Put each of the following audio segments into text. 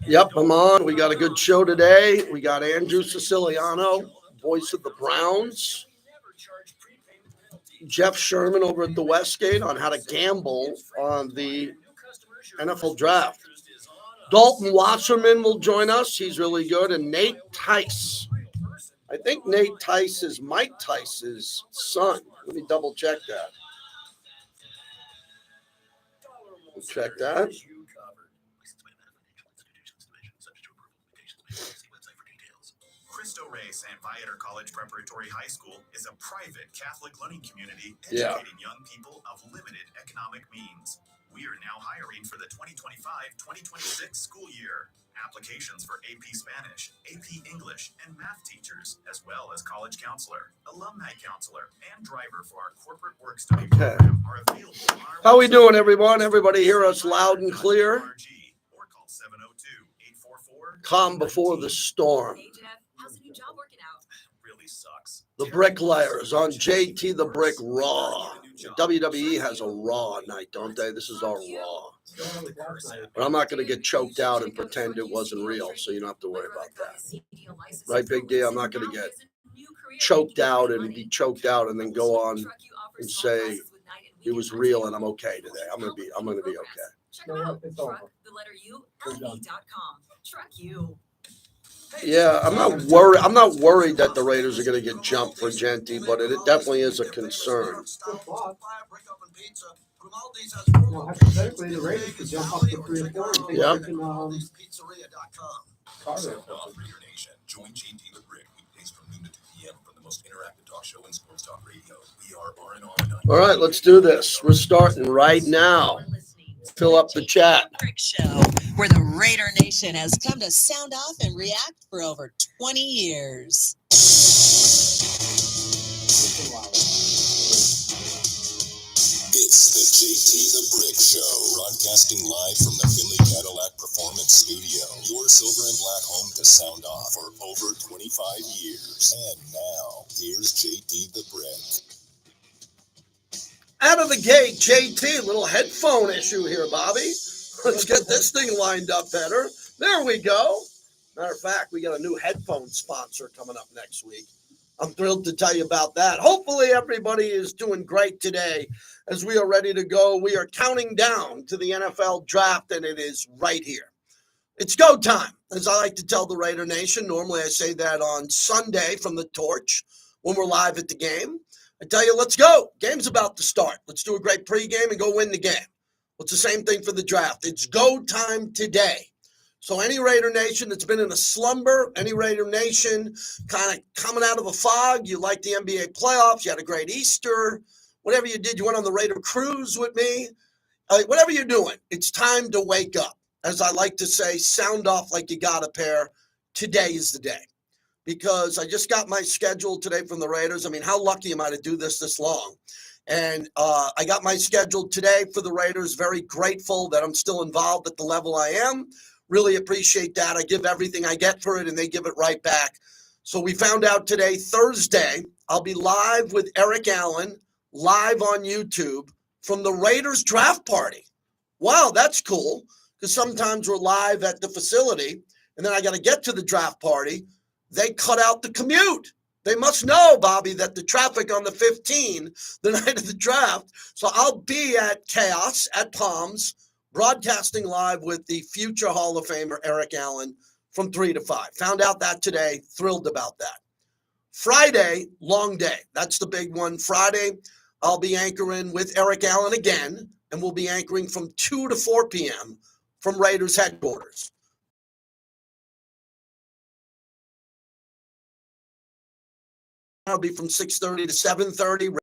Yep, I'm on. We got a good show today. We got Andrew Siciliano, voice of the Browns. Jeff Sherman over at the Westgate on how to gamble on the NFL draft. Dalton Wasserman will join us. He's really good. And Nate Tice. I think Nate Tice is Mike Tice's son. Let me double check that. Check that. Cristo Rey San Viator College Preparatory High School is a private Catholic learning community educating young people of limited economic means. We are now hiring for the 2025-2026 school year. Applications for AP Spanish, AP English, and math teachers, as well as college counselor, alumni counselor, and driver for our corporate work study program are available on our How we doing, everyone? Everybody hear us loud and clear? Or call 702-844. Calm before the storm. Hey, Jeff, how's the new job working out? Really sucks. The Bricklayers on JT the Brick Raw. WWE has a Raw night, don't they? This is our Raw. But I'm not going to get choked out and pretend it wasn't real, so you don't have to worry about that. Right, Big D? I'm not going to get choked out and be choked out and then go on and say it was real and I'm okay today. I'm going to be okay. Check them out. TruckTheLetterU.com. Truck you. Yeah, I'm not worried that the Raiders are going to get jumped for Genty, but it definitely is a concern. Hypothetically, the Raiders could jump up to 3 or 4. Yeah. Join JT the Brick weekdays from noon to 2 p.m. for the most interactive talk show in sports talk radio. We are RNR. All right, let's do this. We're starting right now. Fill up the chat. Brick Show, where the Raider Nation has come to sound off and react for over 20 years. It's the JT the Brick Show, broadcasting live from the Finley Cadillac Performance Studio, your silver and black home to sound off for over 25 years. And now, here's JT the Brick. Out of the gate, JT, little headphone issue here, Bobby. Let's get this thing lined up better. There we go. Matter of fact, we got a new headphone sponsor coming up next week. I'm thrilled to tell you about that. Hopefully everybody is doing great today as we are ready to go. We are counting down to the NFL draft, and it is right here. It's go time, as I like to tell the Raider Nation. Normally I say that on Sunday from the torch when we're live at the game. I tell you, let's go. Game's about to start. Let's do a great pregame and go win the game. Well, it's the same thing for the draft. It's go time today. So any Raider Nation that's been in a slumber, any Raider Nation kind of coming out of a fog, you like the NBA playoffs, you had a great Easter, whatever you did, you went on the Raider cruise with me, whatever you're doing, it's time to wake up. As I like to say, sound off like you got a pair. Today is the day. Because I just got my schedule today from the Raiders. I mean, how lucky am I to do this long? And I got my schedule today for the Raiders. Very grateful that I'm still involved at the level I am. Really appreciate that. I give everything I get for it, and they give it right back. So we found out today, Thursday, I'll be live with Eric Allen, live on YouTube from the Raiders draft party. Wow, that's cool, because sometimes we're live at the facility, and then I got to get to the draft party. They cut out the commute. They must know, Bobby, that the traffic on the 15, the night of the draft. So I'll be at Chaos at Palms, broadcasting live with the future Hall of Famer Eric Allen from 3 to 5. Found out that today. Thrilled about that. Friday, long day. That's the big one. Friday, I'll be anchoring with Eric Allen again, and we'll be anchoring from 2 to 4 p.m. from Raiders headquarters. I'll be from 6:30 to 7:30.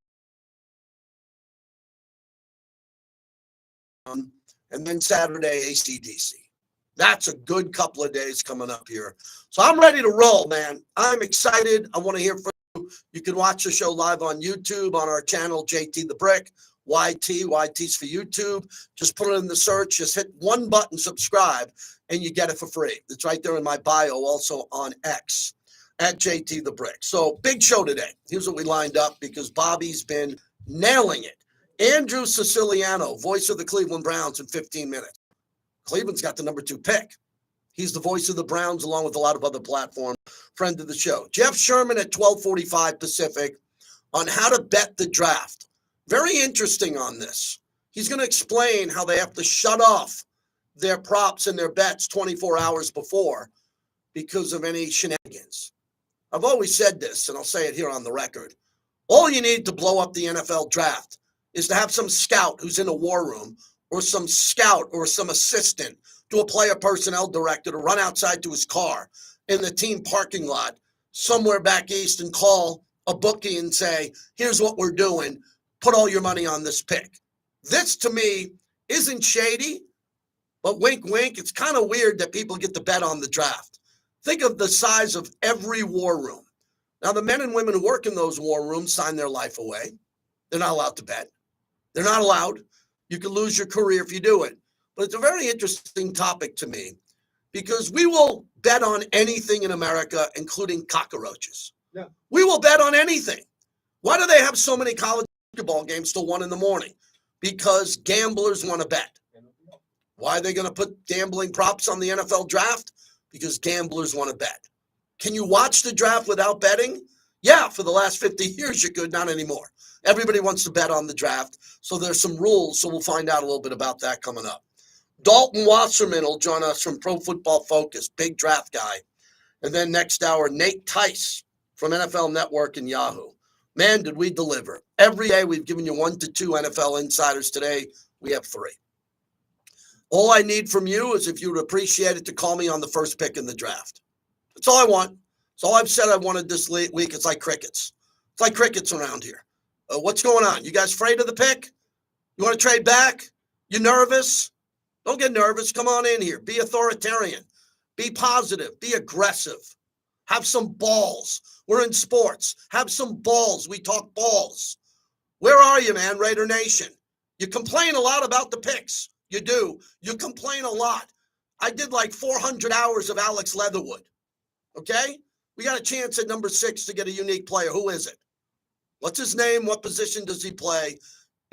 And then Saturday, AC/DC. That's a good couple of days coming up here. So I'm ready to roll, man. I'm excited. I want to hear from you. You can watch the show live on YouTube on our channel, JT the Brick, YT's for YouTube. Just put it in the search. Just hit one button, subscribe, and you get it for free. It's right there in my bio, also on X. at JT the Brick. So big show today. Here's what we lined up because Bobby's been nailing it. Andrew Siciliano, voice of the Cleveland Browns in 15 minutes. Cleveland's got the number 2 pick. He's the voice of the Browns along with a lot of other platforms. Friend of the show. Jeff Sherman at 12:45 Pacific on how to bet the draft. Very interesting on this. He's going to explain how they have to shut off their props and their bets 24 hours before because of any shenanigans. I've always said this, and I'll say it here on the record. All you need to blow up the NFL draft is to have some scout who's in a war room or some scout or some assistant to a player personnel director to run outside to his car in the team parking lot somewhere back east and call a bookie and say, here's what we're doing. Put all your money on this pick. This, to me, isn't shady, but wink, wink. It's kind of weird that people get to bet on the draft. Think of the size of every war room. Now, the men and women who work in those war rooms sign their life away. They're not allowed to bet. They're not allowed. You can lose your career if you do it. But it's a very interesting topic to me because we will bet on anything in America, including cockroaches. Yeah. We will bet on anything. Why do they have so many college basketball games till 1 a.m? Because gamblers want to bet. Why are they going to put gambling props on the NFL draft? Because gamblers want to bet. Can you watch the draft without betting? Yeah, for the last 50 years you could, not anymore. Everybody wants to bet on the draft, so there's some rules, so we'll find out a little bit about that coming up. Dalton Wasserman will join us from Pro Football Focus, big draft guy. And then next hour, Nate Tice from NFL Network and Yahoo. Man, did we deliver. Every day we've given you 1 to 2 NFL insiders. Today we have 3. All I need from you is if you would appreciate it to call me on the first pick in the draft. That's all I want. That's all I've said I wanted this week. It's like crickets. It's like crickets around here. What's going on? You guys afraid of the pick? You want to trade back? You nervous? Don't get nervous. Come on in here. Be authoritarian. Be positive. Be aggressive. Have some balls. We're in sports. Have some balls. We talk balls. Where are you, man, Raider Nation? You complain a lot about the picks. You do. You complain a lot. I did like 400 hours of Alex Leatherwood. Okay? We got a chance at number 6 to get a unique player. Who is it? What's his name? What position does he play?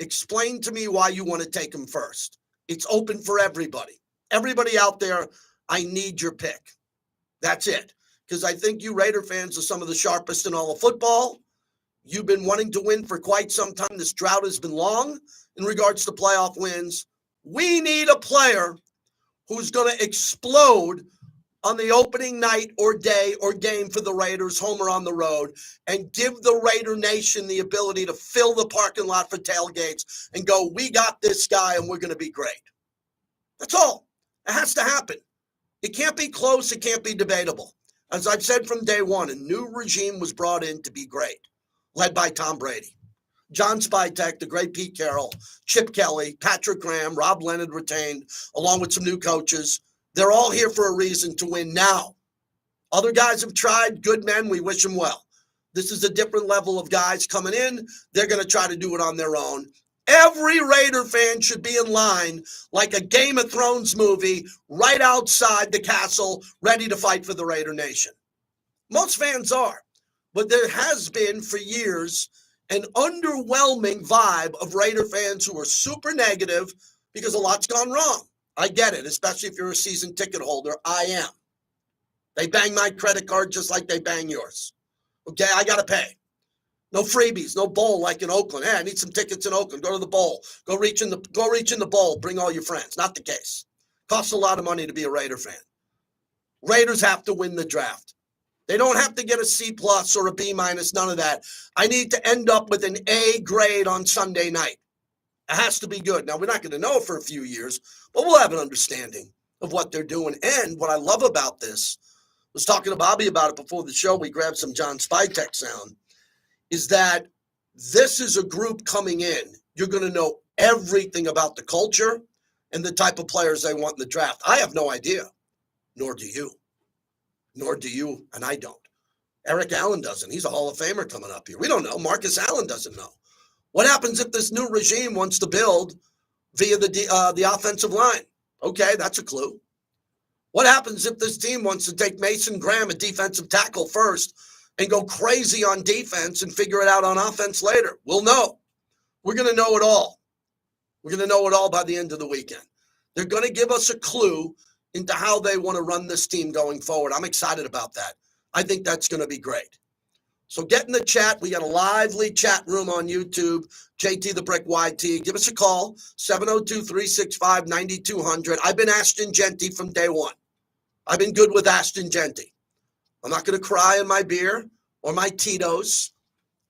Explain to me why you want to take him first. It's open for everybody. Everybody out there, I need your pick. That's it. Because I think you Raider fans are some of the sharpest in all of football. You've been wanting to win for quite some time. This drought has been long in regards to playoff wins. We need a player who's going to explode on the opening night or day or game for the Raiders, home or on the road, and give the Raider Nation the ability to fill the parking lot for tailgates and go, we got this guy and we're going to be great. That's all. It has to happen. It can't be close. It can't be debatable. As I've said from day one, a new regime was brought in to be great, led by Tom Brady. John Spytek, the great Pete Carroll, Chip Kelly, Patrick Graham, Rob Leonard retained, along with some new coaches. They're all here for a reason to win now. Other guys have tried, good men, we wish them well. This is a different level of guys coming in. They're going to try to do it on their own. Every Raider fan should be in line like a Game of Thrones movie right outside the castle, ready to fight for the Raider Nation. Most fans are, but there has been for years an underwhelming vibe of Raider fans who are super negative because a lot's gone wrong. I get it, especially if you're a season ticket holder. I am. They bang my credit card just like they bang yours. Okay, I got to pay. No freebies, no bowl like in Oakland. Hey, I need some tickets in Oakland. Go to the bowl. Go reach in the bowl. Bring all your friends. Not the case. Costs a lot of money to be a Raider fan. Raiders have to win the draft. They don't have to get a C+ or a B-, none of that. I need to end up with an A grade on Sunday night. It has to be good. Now, we're not going to know it for a few years, but we'll have an understanding of what they're doing. And what I love about this, I was talking to Bobby about it before the show. We grabbed some John Spytek sound, is that this is a group coming in. You're going to know everything about the culture and the type of players they want in the draft. I have no idea, nor do you. Nor do you, and I don't. Eric Allen doesn't. He's a Hall of Famer coming up here. We don't know. Marcus Allen doesn't know. What happens if this new regime wants to build via the offensive line? Okay, that's a clue. What happens if this team wants to take Mason Graham, a defensive tackle, first and go crazy on defense and figure it out on offense later? We'll know. We're going to know it all. We're going to know it all by the end of the weekend. They're going to give us a clue into how they want to run this team going forward. I'm excited about that. I think that's going to be great. So get in the chat. We got a lively chat room on YouTube, JT the Brick YT. Give us a call, 702-365-9200. I've been Ashton Genty from day one. I've been good with Ashton Genty. I'm not going to cry in my beer or my Tito's.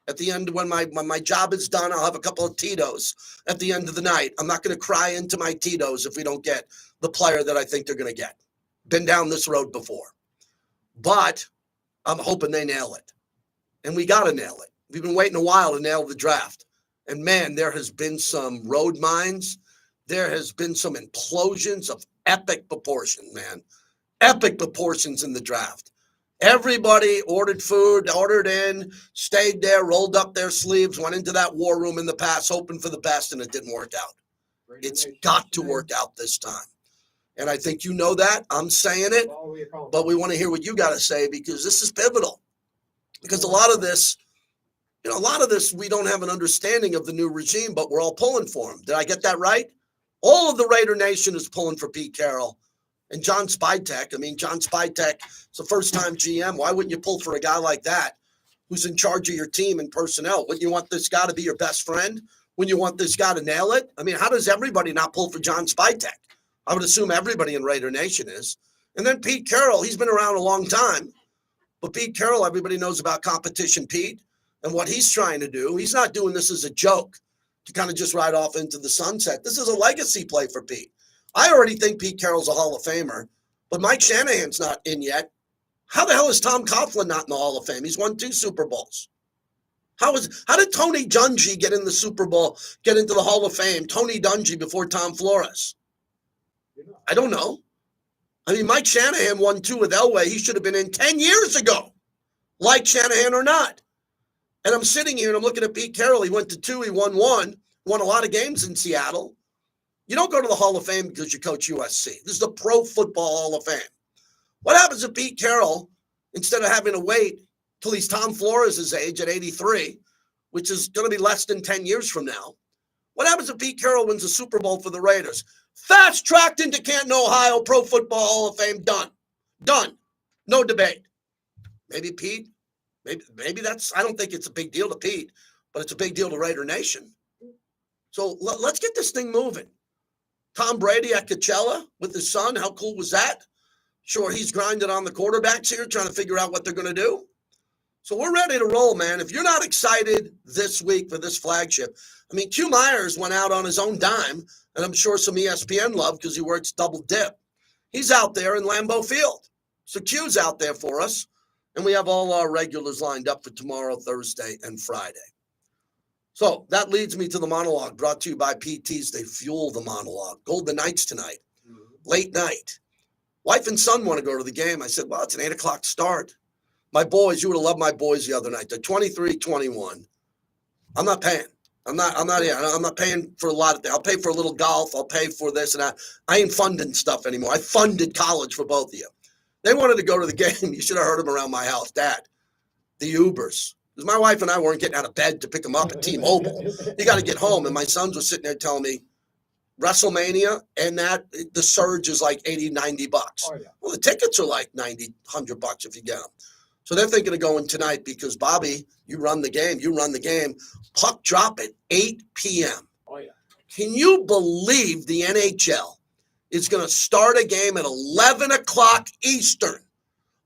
At the end, when my job is done, I'll have a couple of Tito's at the end of the night. I'm not going to cry into my Tito's if we don't get the player that I think they're going to get. Been down this road before. But I'm hoping they nail it. And we got to nail it. We've been waiting a while to nail the draft. And, man, there has been some road mines. There has been some implosions of epic proportion, man. Epic proportions in the draft. Everybody ordered food, ordered in, stayed there, rolled up their sleeves, went into that war room in the past, hoping for the best, and it didn't work out. It's got to work out this time. And I think you know that. I'm saying it, but we want to hear what you got to say because this is pivotal. Because a lot of this, we don't have an understanding of the new regime, but we're all pulling for him. Did I get that right? All of the Raider Nation is pulling for Pete Carroll. And John Spytek, John Spytek is a first-time GM. Why wouldn't you pull for a guy like that who's in charge of your team and personnel? Wouldn't you want this guy to be your best friend? Wouldn't you want this guy to nail it? How does everybody not pull for John Spytek? I would assume everybody in Raider Nation is. And then Pete Carroll, he's been around a long time. But Pete Carroll, everybody knows about Competition Pete and what he's trying to do. He's not doing this as a joke to kind of just ride off into the sunset. This is a legacy play for Pete. I already think Pete Carroll's a Hall of Famer, but Mike Shanahan's not in yet. How the hell is Tom Coughlin not in the Hall of Fame? He's won 2 Super Bowls. How did Tony Dungy get in the Super Bowl, get into the Hall of Fame, Tony Dungy before Tom Flores? I don't know. Mike Shanahan won 2 with Elway. He should have been in 10 years ago, like Shanahan or not. And I'm sitting here and I'm looking at Pete Carroll. He went to 2, he won 1, won a lot of games in Seattle. You don't go to the Hall of Fame because you coach USC. This is the Pro Football Hall of Fame. What happens if Pete Carroll, instead of having to wait till he's Tom Flores' age at 83, which is going to be less than 10 years from now, what happens if Pete Carroll wins a Super Bowl for the Raiders? Fast-tracked into Canton, Ohio, Pro Football Hall of Fame, done. Done. No debate. Maybe Pete, maybe that's, I don't think it's a big deal to Pete, but it's a big deal to Raider Nation. So let's get this thing moving. Tom Brady at Coachella with his son. How cool was that? Sure, he's grinding on the quarterbacks here, trying to figure out what they're going to do. So we're ready to roll, man. If you're not excited this week for this flagship, Q Myers went out on his own dime, and I'm sure some ESPN love because he works double dip. He's out there in Lambeau Field. So Q's out there for us, and we have all our regulars lined up for tomorrow, Thursday, and Friday. So that leads me to the monologue brought to you by PTs. They fuel the monologue. Golden Knights tonight, late night. Wife and son want to go to the game. I said, well, it's an 8 o'clock start. My boys, you would have loved my boys the other night. They're 23-21. I'm not paying. I'm not paying for a lot of things. I'll pay for a little golf. I'll pay for this and that. I ain't funding stuff anymore. I funded college for both of you. They wanted to go to the game. You should have heard them around my house. Dad, the Ubers. Because my wife and I weren't getting out of bed to pick them up at T-Mobile. You got to get home. And my sons were sitting there telling me, WrestleMania and that the surge is like $80, $90. Oh, yeah. Well, the tickets are like $90, $100 if you get them. So they're thinking of going tonight because, Bobby, you run the game. Puck drop at 8 p.m. Oh, yeah. Can you believe the NHL is going to start a game at 11 o'clock Eastern,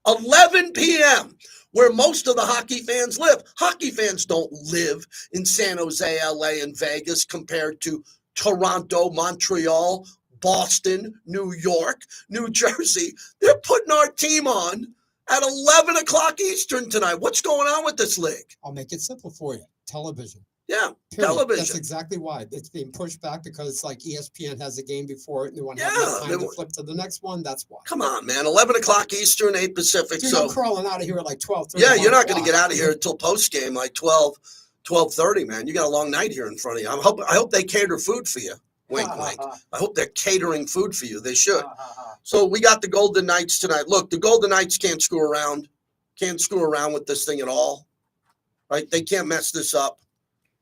11 p.m., where most of the hockey fans live? Hockey fans don't live in San Jose, LA, and Vegas compared to Toronto, Montreal, Boston, New York, New Jersey. They're putting our team on at 11 o'clock Eastern tonight. What's going on with this league? I'll make it simple for you. Television. Yeah, Period. television. That's exactly why. It's being pushed back because like ESPN has a game before it and they want to have time to flip to the next one. That's why. Come on, man. 11 o'clock Eastern, 8 Pacific. Dude, so I'm crawling out of here at like 12:30. Yeah, you're not going to get out of here until post-game, like 12:30, man. You got a long night here in front of you. I hope they cater food for you. Wink, wink. I hope they're catering food for you. They should. So we got the Golden Knights tonight. Look, the Golden Knights can't screw around. Can't screw around with this thing at all. Right? They can't mess this up.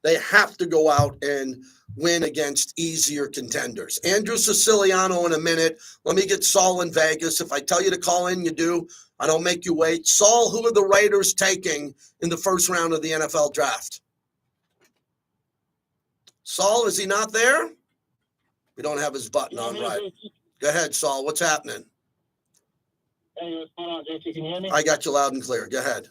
They have to go out and win against easier contenders. Andrew Siciliano in a minute. Let me get Saul in Vegas. If I tell you to call in, you do. I don't make you wait. Saul, who are the Raiders taking in the first round of the NFL draft? Saul, is he not there? We don't have his button on right. Go ahead, Saul. What's happening? Hey, what's going on, JT? Can you hear me? I got you loud and clear. Go ahead.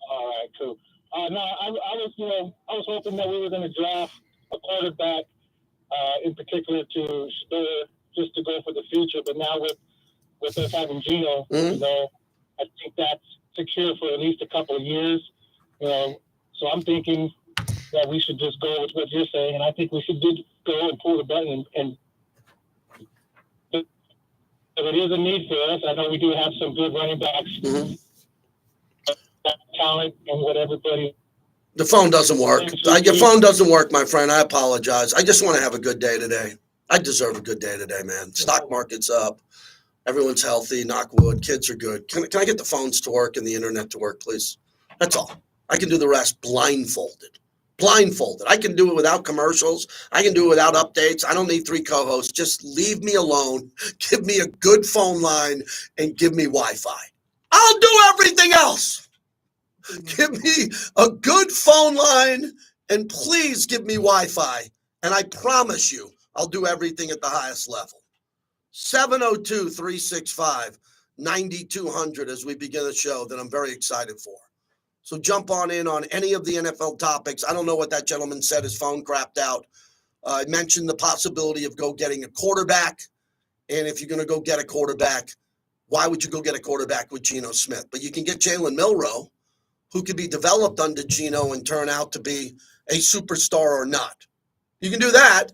All right, cool. No, I was hoping that we were going to draft a quarterback, in particular to just to go for the future. But now with us having Gino, I think that's secure for at least a couple of years. So I'm thinking that we should just go with what you're saying, and I think we should go and pull the button. And if it is a need for us, I know we do have some good running backs, talent, and what everybody. The phone doesn't work. Your phone doesn't work, my friend. I apologize. I just want to have a good day today. I deserve a good day today, man. Stock market's up. Everyone's healthy. Knock wood. Kids are good. Can I get the phones to work and the internet to work, please? That's all. I can do the rest blindfolded. I can do it without commercials. I can do it without updates. I don't need 3 co-hosts. Just leave me alone. Give me a good phone line and give me Wi-Fi. I'll do everything else. Give me a good phone line and please give me Wi-Fi. And I promise you, I'll do everything at the highest level. 702-365-9200 as we begin the show that I'm very excited for. So jump on in on any of the NFL topics. I don't know what that gentleman said. His phone crapped out. I mentioned the possibility of getting a quarterback. And if you're going to go get a quarterback, why would you go get a quarterback with Geno Smith? But you can get Jalen Milroe, who could be developed under Geno and turn out to be a superstar or not. You can do that.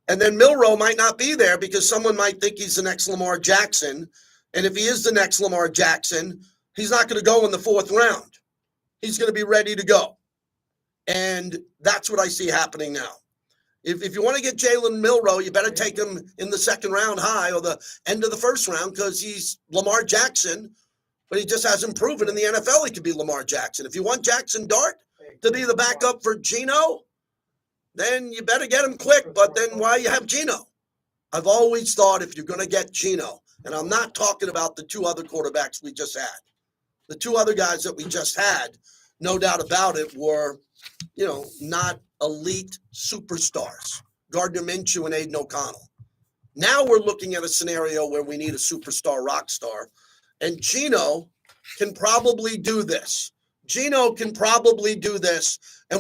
And then Milroe might not be there because someone might think he's the next Lamar Jackson. And if he is the next Lamar Jackson, he's not going to go in the 4th round. He's going to be ready to go. And that's what I see happening now. If you want to get Jalen Milroe, you better take him in the 2nd round high or the end of the 1st round because he's Lamar Jackson, but he just hasn't proven in the NFL he could be Lamar Jackson. If you want Jackson Dart to be the backup for Geno, then you better get him quick, but then why you have Geno? I've always thought if you're going to get Geno, and I'm not talking about the 2 other quarterbacks we just had. The 2 other guys that we just had, no doubt about it, were, not elite superstars. Gardner Minshew and Aiden O'Connell. Now we're looking at a scenario where we need a superstar rock star. And Geno can probably do this. And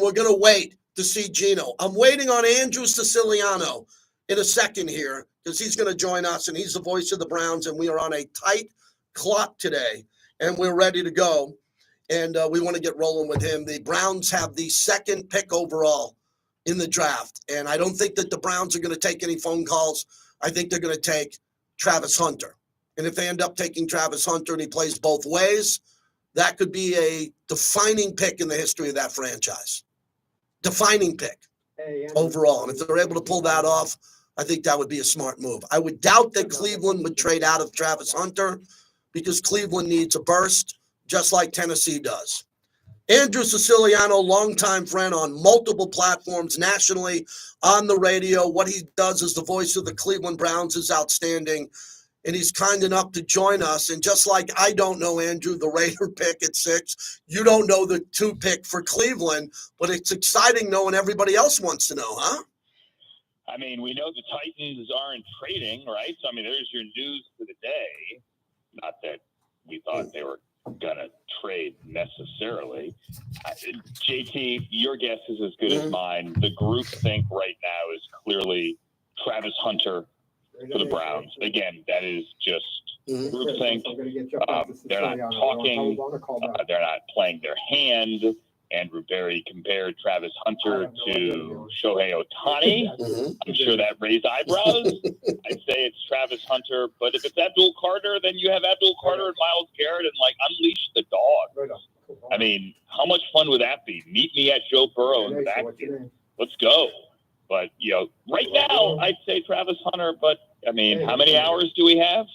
we're going to wait to see Geno. I'm waiting on Andrew Siciliano in a second here because he's going to join us, and he's the voice of the Browns, and we are on a tight clock today, and we're ready to go. And we want to get rolling with him. The Browns have the 2nd pick overall in the draft. And I don't think that the Browns are going to take any phone calls. I think they're going to take Travis Hunter. And if they end up taking Travis Hunter and he plays both ways, that could be a defining pick in the history of that franchise. Defining pick overall. And if they're able to pull that off, I think that would be a smart move. I would doubt that Cleveland would trade out of Travis Hunter because Cleveland needs a burst, just like Tennessee does. Andrew Siciliano, longtime friend on multiple platforms nationally, on the radio. What he does as the voice of the Cleveland Browns is outstanding, and he's kind enough to join us. And just like I don't know, Andrew, the Raider pick at 6, you don't know the 2 pick for Cleveland, but it's exciting knowing everybody else wants to know, huh? I mean, we know the Titans aren't trading, right? So, there's your news for the day. Not that we thought they were going to trade necessarily. JT, your guess is as good as mine. The group think right now is clearly Travis Hunter for the Browns. Again, that is just group think. They're not talking. They're not playing their hand. Andrew Berry compared Travis Hunter to Shohei Ohtani. I'm sure that raised eyebrows. I'd say it's Travis Hunter, but if it's Abdul Carter, then you have Abdul Carter and Myles Garrett and unleash the dog. How much fun would that be? Meet me at Joe Burrow in the backfield. Let's go. But, Right now, I'd say Travis Hunter, but I mean, how many hours do we have?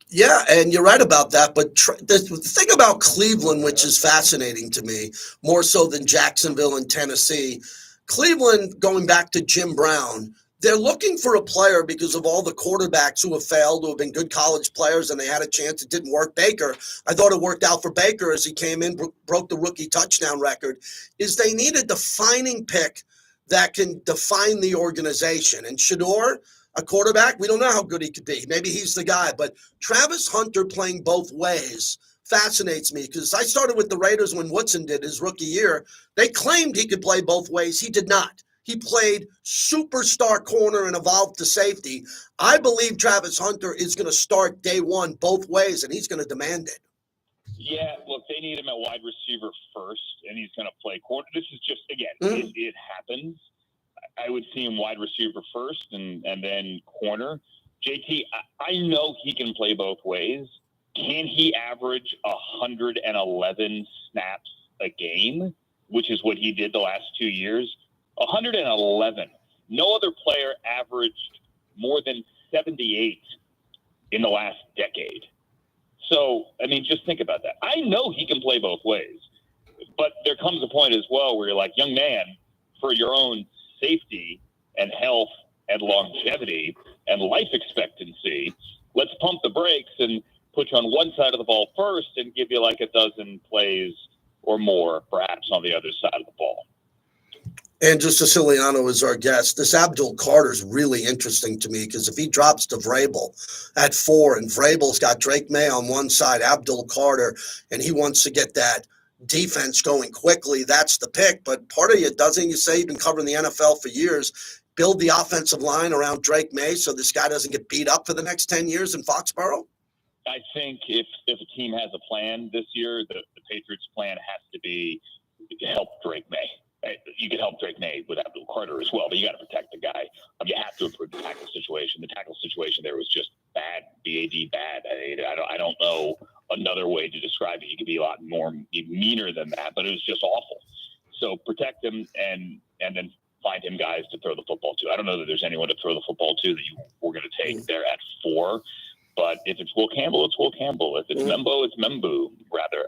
Yeah, and you're right about that. But the thing about Cleveland, which is fascinating to me, more so than Jacksonville and Tennessee, Cleveland, going back to Jim Brown, they're looking for a player because of all the quarterbacks who have failed, who have been good college players, and they had a chance. It didn't work. Baker, I thought it worked out for Baker as he came in, broke the rookie touchdown record, is they need a defining pick that can define the organization. And Shador, a quarterback, we don't know how good he could be. Maybe he's the guy. But Travis Hunter playing both ways fascinates me because I started with the Raiders when Woodson did his rookie year. They claimed he could play both ways. He did not. He played superstar corner and evolved to safety. I believe Travis Hunter is going to start day one both ways, and he's going to demand it. Yeah, look, they need him at wide receiver first, and he's going to play corner. This is just, again, it happens. I would see him wide receiver first and then corner. JT, I know he can play both ways. Can he average 111 snaps a game, which is what he did the last 2 years? 111. No other player averaged more than 78 in the last decade. So, I mean, just think about that. I know he can play both ways, but there comes a point as well where you're like, young man, for your own safety and health and longevity and life expectancy, let's pump the brakes and put you on one side of the ball first and give you like a dozen plays or more, perhaps, on the other side of the ball. Andrew Siciliano is our guest. This Abdul Carter is really interesting to me because if he drops to Vrabel at 4 and Vrabel's got Drake May on one side, Abdul Carter, and he wants to get that defense going quickly, that's the pick. But part of you, doesn't you say you've been covering the NFL for years, build the offensive line around Drake May so this guy doesn't get beat up for the next 10 years in Foxborough? I think if a team has a plan this year, the Patriots' plan has to be to help Drake May. You can help Drake May with Abdul Carter as well, but you got to protect the guy. You have to improve the tackle situation. The tackle situation there was just bad, bad. I don't know another way to describe it. You could be a lot more meaner than that, but it was just awful. So protect him and then find him guys to throw the football to. I don't know that there's anyone to throw the football to that you were going to take there at 4, but if it's Will Campbell, it's Will Campbell. If it's Membo, it's Membu, rather.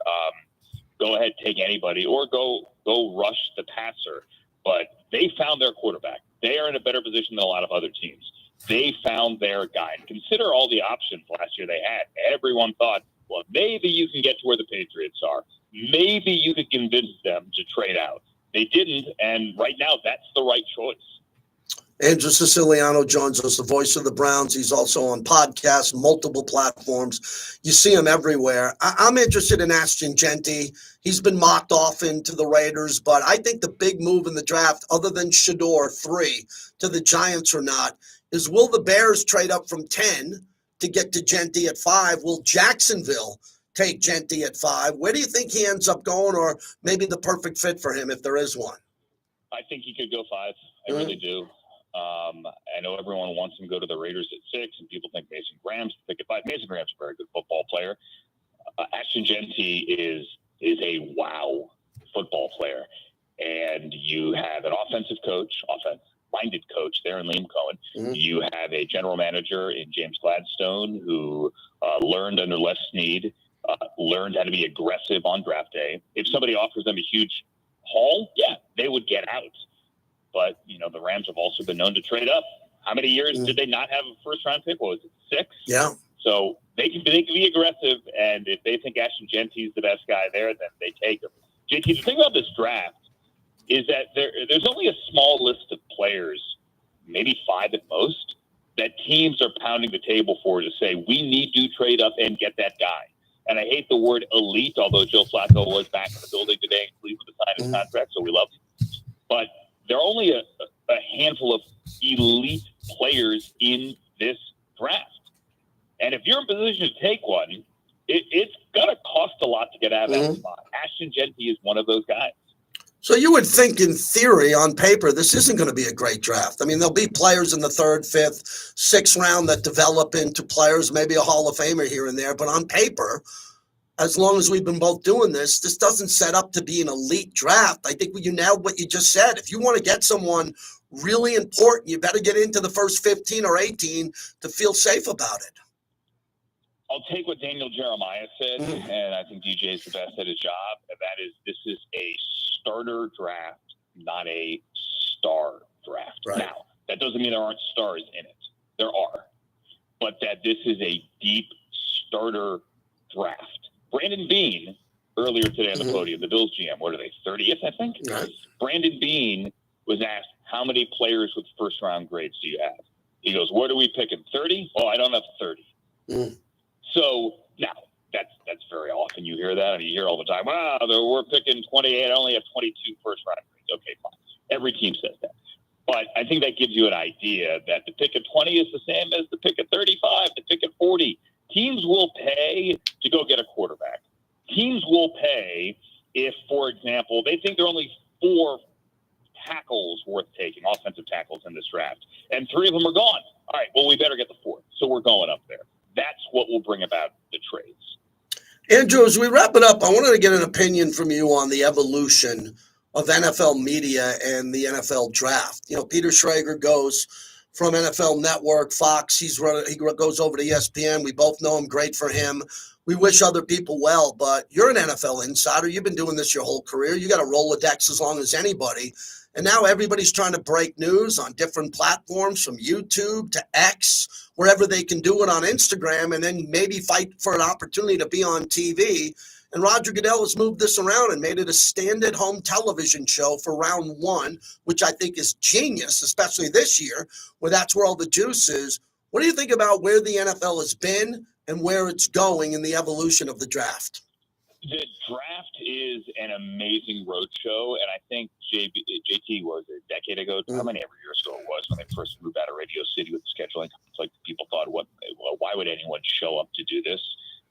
Go ahead, take anybody, or go rush the passer. But they found their quarterback. They are in a better position than a lot of other teams. They found their guy. Consider all the options last year they had. Everyone thought, well, maybe you can get to where the Patriots are. Maybe you could convince them to trade out. They didn't, and right now that's the right choice. Andrew Siciliano joins us, the voice of the Browns. He's also on podcasts, multiple platforms. You see him everywhere. I'm interested in Ashton Genty. He's been mocked off into the Raiders, but I think the big move in the draft, other than Shador 3 to the Giants or not, is will the Bears trade up from 10 to get to Genty at 5? Will Jacksonville take Genty at 5? Where do you think he ends up going, or maybe the perfect fit for him if there is one? I think he could go 5. I really do. I know everyone wants him to go to the Raiders at 6, and people think Mason Graham's pick at 5. Mason Graham's a very good football player. Ashton Genty is a wow football player, and you have an offensive-minded coach there in Liam Cohen. You have a general manager in James Gladstone who learned under Les Snead, learned how to be aggressive on draft day. If somebody offers them a huge haul, yeah, they would get out. But, the Rams have also been known to trade up. How many years did they not have a first-round pick? What was it, 6? Yeah. So they can be aggressive, and if they think Ashton Genty is the best guy there, then they take him. JT, the thing about this draft is that there's only a small list of players, maybe 5 at most, that teams are pounding the table for to say, we need to trade up and get that guy. And I hate the word elite, although Joe Flacco was back in the building today in Cleveland to sign his contract, so we love him. But there are only a handful of elite players in this draft. And if you're in position to take one, it's going to cost a lot to get out of that spot. Ashton Genty is one of those guys. So you would think, in theory, on paper, this isn't going to be a great draft. I mean, there'll be players in the 3rd, 5th, 6th round that develop into players, maybe a Hall of Famer here and there. But on paper, as long as we've been both doing this, this doesn't set up to be an elite draft. I think you nailed what you just said. If you want to get someone really important, you better get into the first 15 or 18 to feel safe about it. I'll take what Daniel Jeremiah said, and I think DJ is the best at his job, and that is this is a starter draft, not a star draft. Right. Now, that doesn't mean there aren't stars in it. There are. But that this is a deep starter draft. Brandon Beane, earlier today on the podium, the Bills GM, what are they, 30th, I think? Right. Brandon Beane was asked, how many players with first-round grades do you have? He goes, what are we picking, 30? Well, I don't have 30. So, now, that's very often you hear that, and you hear all the time, wow, we're picking 28, I only have 22 first-round grades. Okay, fine. Every team says that. But I think that gives you an idea that the pick at 20 is the same as the pick at 35, the pick at 40. Teams will pay to go get a quarterback. Teams will pay if, for example, they think there are only 4 tackles worth taking, offensive tackles in this draft, and 3 of them are gone. All right, well, we better get the 4th. So we're going up there. That's what will bring about the trades. Andrew, as we wrap it up, I wanted to get an opinion from you on the evolution of NFL media and the NFL draft. You know, Peter Schrager goes from NFL Network, Fox. He goes over to ESPN. We both know him. Great for him. We wish other people well, but you're an NFL insider. You've been doing this your whole career. You got a Rolodex as long as anybody. And now everybody's trying to break news on different platforms, from YouTube to X, wherever they can do it, on Instagram, and then maybe fight for an opportunity to be on TV. And Roger Goodell has moved this around and made it a stand-at-home television show for round 1, which I think is genius, especially this year, where that's where all the juice is. What do you think about where the NFL has been and where it's going in the evolution of the draft? The draft is an amazing roadshow, and I think JT was a decade ago, how many ever years ago it was, when they first moved out of Radio City with the scheduling. It's like people thought, why would anyone show up to do this?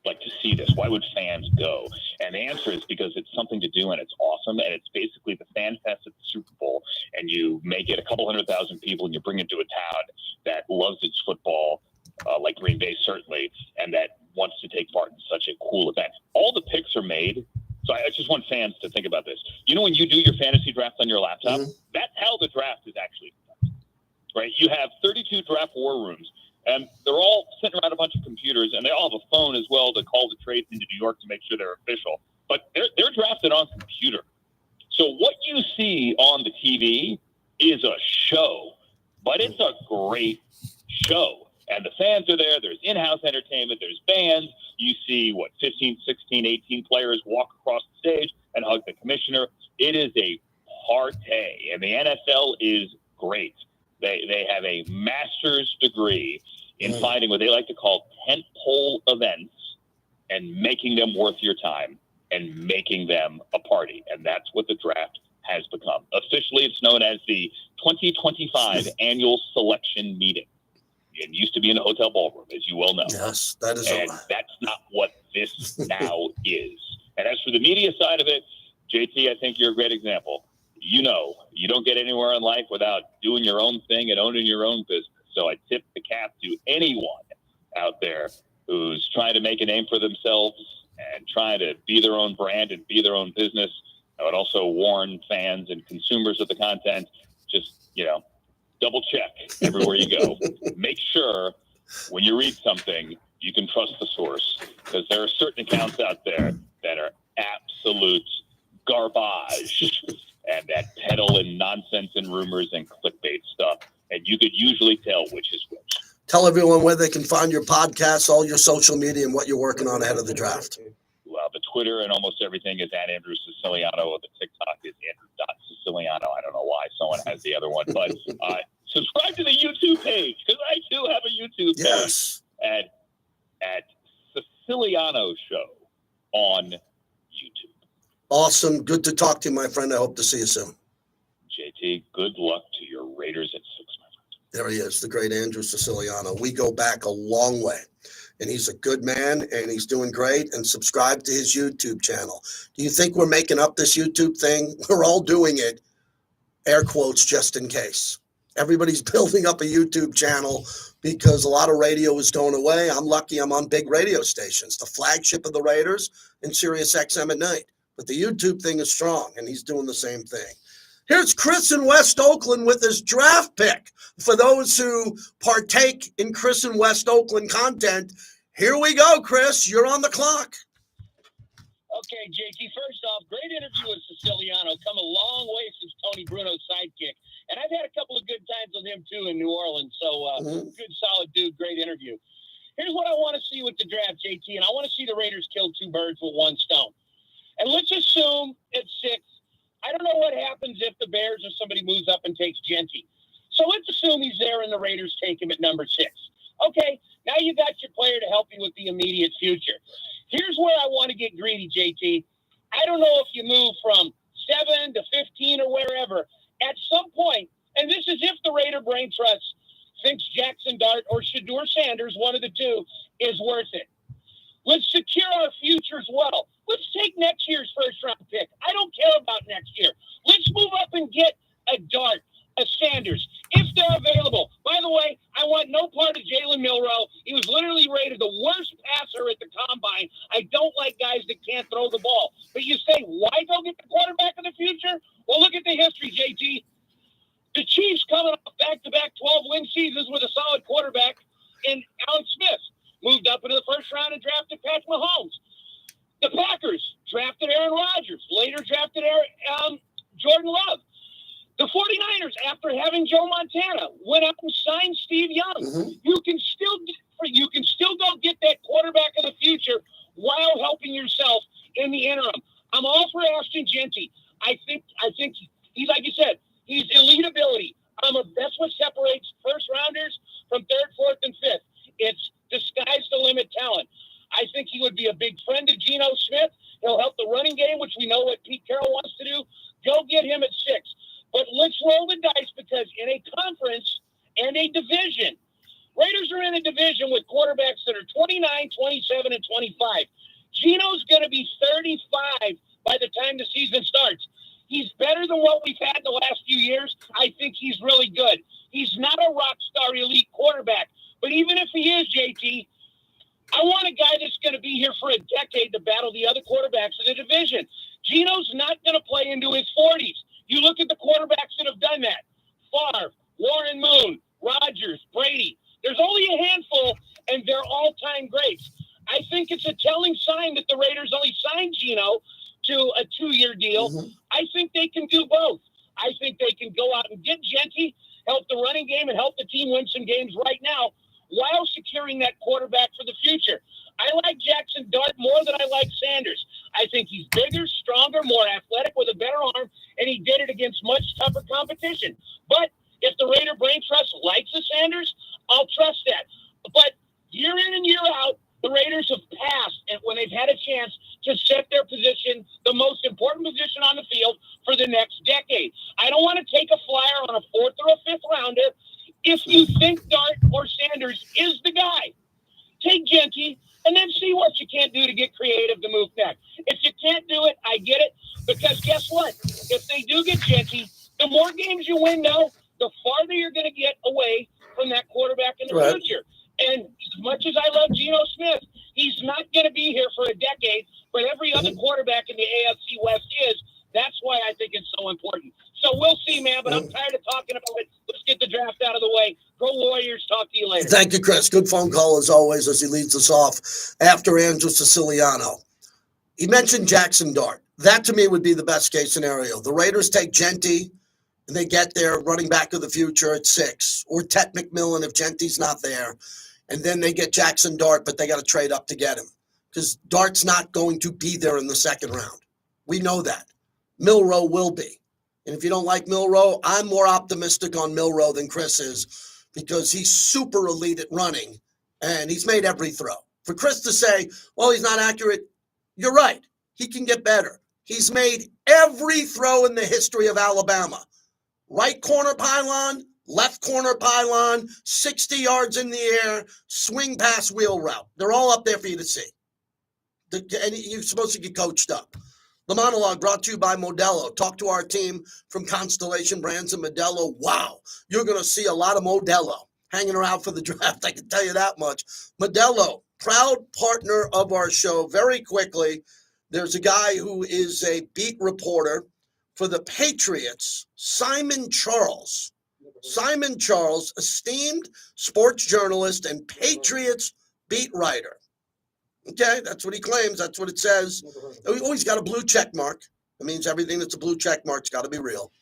Like, to see this? Why would fans go? And the answer is because it's something to do, and it's awesome, and it's basically the fan fest at the Super Bowl, and you make it a couple 100,000 people, and you bring it to a town that loves its football, like Green Bay certainly, and that wants to take part in such a cool event. All the picks are made. So I just want fans to think about this. You know, when you do your fantasy draft on your laptop, that's how the draft is actually done, right? You have 32 draft war rooms, and they're all sitting around a bunch of computers, and they all have a phone as well to call the trades into New York to make sure they're official. But they're drafted on computer. So what you see on the TV is a show, but it's a great show. And the fans are there. There's in-house entertainment. There's bands. You see, 15, 16, 18 players walk across the stage and hug the commissioner. It is a party. And the NFL is great. They have a master's degree in finding what they like to call tentpole events and making them worth your time and making them a party. And that's what the draft has become. Officially, it's known as the 2025 Annual Selection Meeting. It used to be in the hotel ballroom, as you well know. Yes, that is and that's not what this now is. And as for the media side of it, JT, I think you're a great example. You know, you don't get anywhere in life without doing your own thing and owning your own business. So I tip the cap to anyone out there who's trying to make a name for themselves and trying to be their own brand and be their own business. I would also warn fans and consumers of the content, just, double check everywhere you go. Make sure when you read something, you can trust the source, because there are certain accounts out there that are absolute garbage and that peddle in nonsense and rumors and clickbait stuff. And you could usually tell which is which. Tell everyone where they can find your podcasts, all your social media, and what you're working on ahead of the draft. Well, the Twitter and almost everything is at Andrew Siciliano. The TikTok is Andrew.Siciliano. I don't know why someone has the other one, but subscribe to the YouTube page, because I too have a YouTube page at Siciliano Show on YouTube. Awesome. Good to talk to you, my friend. I hope to see you soon. JT, good luck to your Raiders at 6, my friend. There he is, the great Andrew Siciliano. We go back a long way, and he's a good man, and he's doing great. And subscribe to his YouTube channel. Do you think we're making up this YouTube thing? We're all doing it, air quotes, just in case. Everybody's building up a YouTube channel because a lot of radio is going away. I'm lucky I'm on big radio stations, the flagship of the Raiders and Sirius XM at night. But the YouTube thing is strong, and he's doing the same thing. Here's Chris in West Oakland with his draft pick. For those who partake in Chris in West Oakland content, here we go, Chris. You're on the clock. Okay, JT, first off, great interview with Siciliano. Come a long way since Tony Bruno's sidekick. And I've had a couple of good times with him, too, in New Orleans. So, good, solid dude, great interview. Here's what I want to see with the draft, JT, and I want to see the Raiders kill two birds with one stone. And let's assume at 6, I don't know what happens if the Bears or somebody moves up and takes Genty. So let's assume he's there and the Raiders take him at number 6. Okay, now you got your player to help you with the immediate future. Here's where I want to get greedy, JT. I don't know if you move from 7 to 15 or wherever. At some point, and this is if the Raider brain trust thinks Jackson Dart or Shedeur Sanders, one of the two, is worth it. Let's secure our future as well. Let's take next year's first-round pick. I don't care about next year. Let's move up and get a Dart, a Sanders, if they're available. By the way, I want no part of Jalen Milroe. He was literally rated the worst passer at the Combine. I don't like guys that can't throw the ball. But you say, why go get the quarterback of the future? Well, look at the history, JT. The Chiefs coming off back-to-back 12-win seasons with a solid quarterback in Alex Smith. Moved up into the first round and drafted Patrick Mahomes. The Packers drafted Aaron Rodgers. Later drafted Jordan Love. The 49ers, after having Joe Montana, went out and signed Steve Young. Mm-hmm. You can still go get that quarterback of the future while helping yourself in the interim. I'm all for Ashton Genty. I think he's, like you said, he's elite ability. That's what separates first rounders from 3rd, 4th, and 5th. It's the sky's the limit talent. I think he would be a big friend to Geno Smith. He'll help the running game, which we know what Pete Carroll wants to do. Go get him at 6. But let's roll the dice, because in a conference and a division, Raiders are in a division with quarterbacks that are 29, 27, and 25. Geno's going to be 35 by the time the season starts. He's better than what we've had the last few years. I think he's really good. He's not a rock star elite quarterback. But even if he is, JT, I want a guy that's going to be here for a decade to battle the other quarterbacks in the division. Geno's not going to play into his 40s. You look at the quarterbacks that have done that. Favre, Warren Moon, Rodgers, Brady. There's only a handful, and they're all-time greats. I think it's a telling sign that the Raiders only signed Geno to a 2-year deal. Mm-hmm. I think they can do both. I think they can go out and get Genty, help the running game, and help the team win some games right now while securing that quarterback for the future. I like Jackson Dart more than I like Sanders. I think he's bigger, stronger, more athletic with a better arm, and he did it against much tougher competition. But if the Raider brain trust likes the Sanders, I'll trust that. But year in and year out, the Raiders have passed and when they've had a chance to set their position, the most important position on the field for the next decade. I don't want to take a flyer on a 4th or a 5th rounder. If you think Dart or Sanders is the guy, take Genty and then see what you can't do to get creative to move next. If you can't do it, I get it, because guess what? If they do get Genty, the more games you win, though, the farther you're going to get away from that quarterback in the future. And as much as I love Geno Smith, he's not going to be here for a decade, but every other quarterback in the AFC West is. That's why I think it's so important. So we'll see, man, but I'm tired of talking about it. Let's get the draft out of the way. Go Warriors. Talk to you later. Thank you, Chris. Good phone call as always as he leads us off after Andrew Siciliano. He mentioned Jackson Dart. That to me would be the best case scenario. The Raiders take Genty and they get their running back of the future at 6, or Tet McMillan if Genty's not there. And then they get Jackson Dart, but they got to trade up to get him because Dart's not going to be there in the 2nd round. We know that. Milroe will be. And if you don't like Milroe, I'm more optimistic on Milroe than Chris is because he's super elite at running and he's made every throw. For Chris to say, well, he's not accurate, you're right. He can get better. He's made every throw in the history of Alabama. Right corner pylon, left corner pylon, 60 yards in the air, swing pass wheel route. They're all up there for you to see. And you're supposed to get coached up. The monologue brought to you by Modelo. Talk to our team from Constellation Brands and Modelo. Wow, you're going to see a lot of Modelo. hanging around for the draft. I can tell you that much. Modelo, proud partner of our show. Very quickly, there's a guy who is a beat reporter for the Patriots, Simon Charles. Simon Charles, esteemed sports journalist and Patriots beat writer. Okay, that's what he claims. That's what it says. Oh, he's got a blue check mark. That means everything that's a blue check mark's got to be real.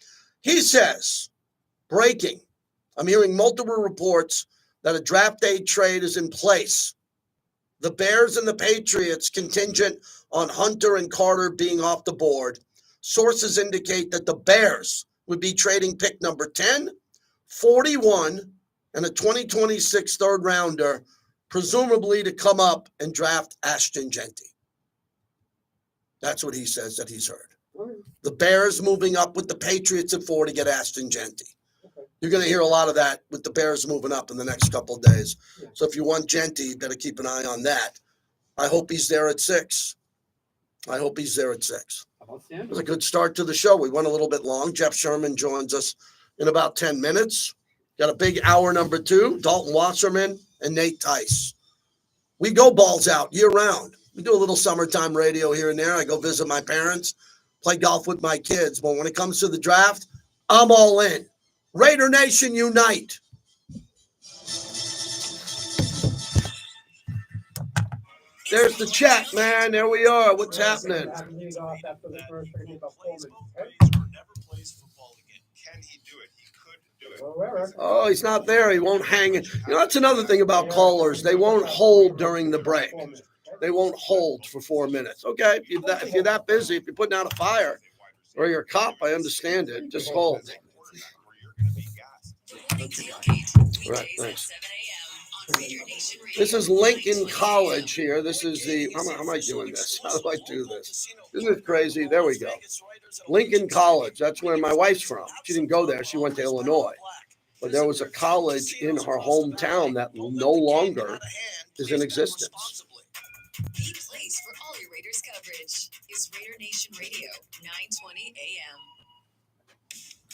He says, breaking. I'm hearing multiple reports that a draft day trade is in place. The Bears and the Patriots contingent on Hunter and Carter being off the board. Sources indicate that the Bears would be trading pick number 10, 41, and a 2026 third rounder, presumably to come up and draft Ashton Genty. That's what he says that he's heard. The Bears moving up with the Patriots at 4 to get Ashton Genty. You're going to hear a lot of that with the Bears moving up in the next couple of days. So if you want Genty, you better keep an eye on that. I hope he's there at 6. It was a good start to the show. We went a little bit long. Jeff Sherman joins us in about 10 minutes. Got a big hour number 2, Dalton Wasserman and Nate Tice. We go balls out year round. We do a little summertime radio here and there. I go visit my parents, play golf with my kids. But when it comes to the draft, I'm all in. Raider Nation unite. There's the chat, man. There we are. What's happening? Oh, he's not there. He won't hang. You know, that's another thing about callers. They won't hold during the break. They won't hold for 4 minutes. Okay, if you're that busy, if you're putting out a fire or you're a cop, I understand it. Just hold. Right, thanks. This is Lincoln College here. This is the, how am I doing this? How do I do this? Isn't it crazy? There we go. Lincoln College. That's where my wife's from. She didn't go there. She went to Illinois. But there was a college in her hometown that no longer is in existence. The place for all your Raiders coverage is Raider Nation Radio, 920 AM.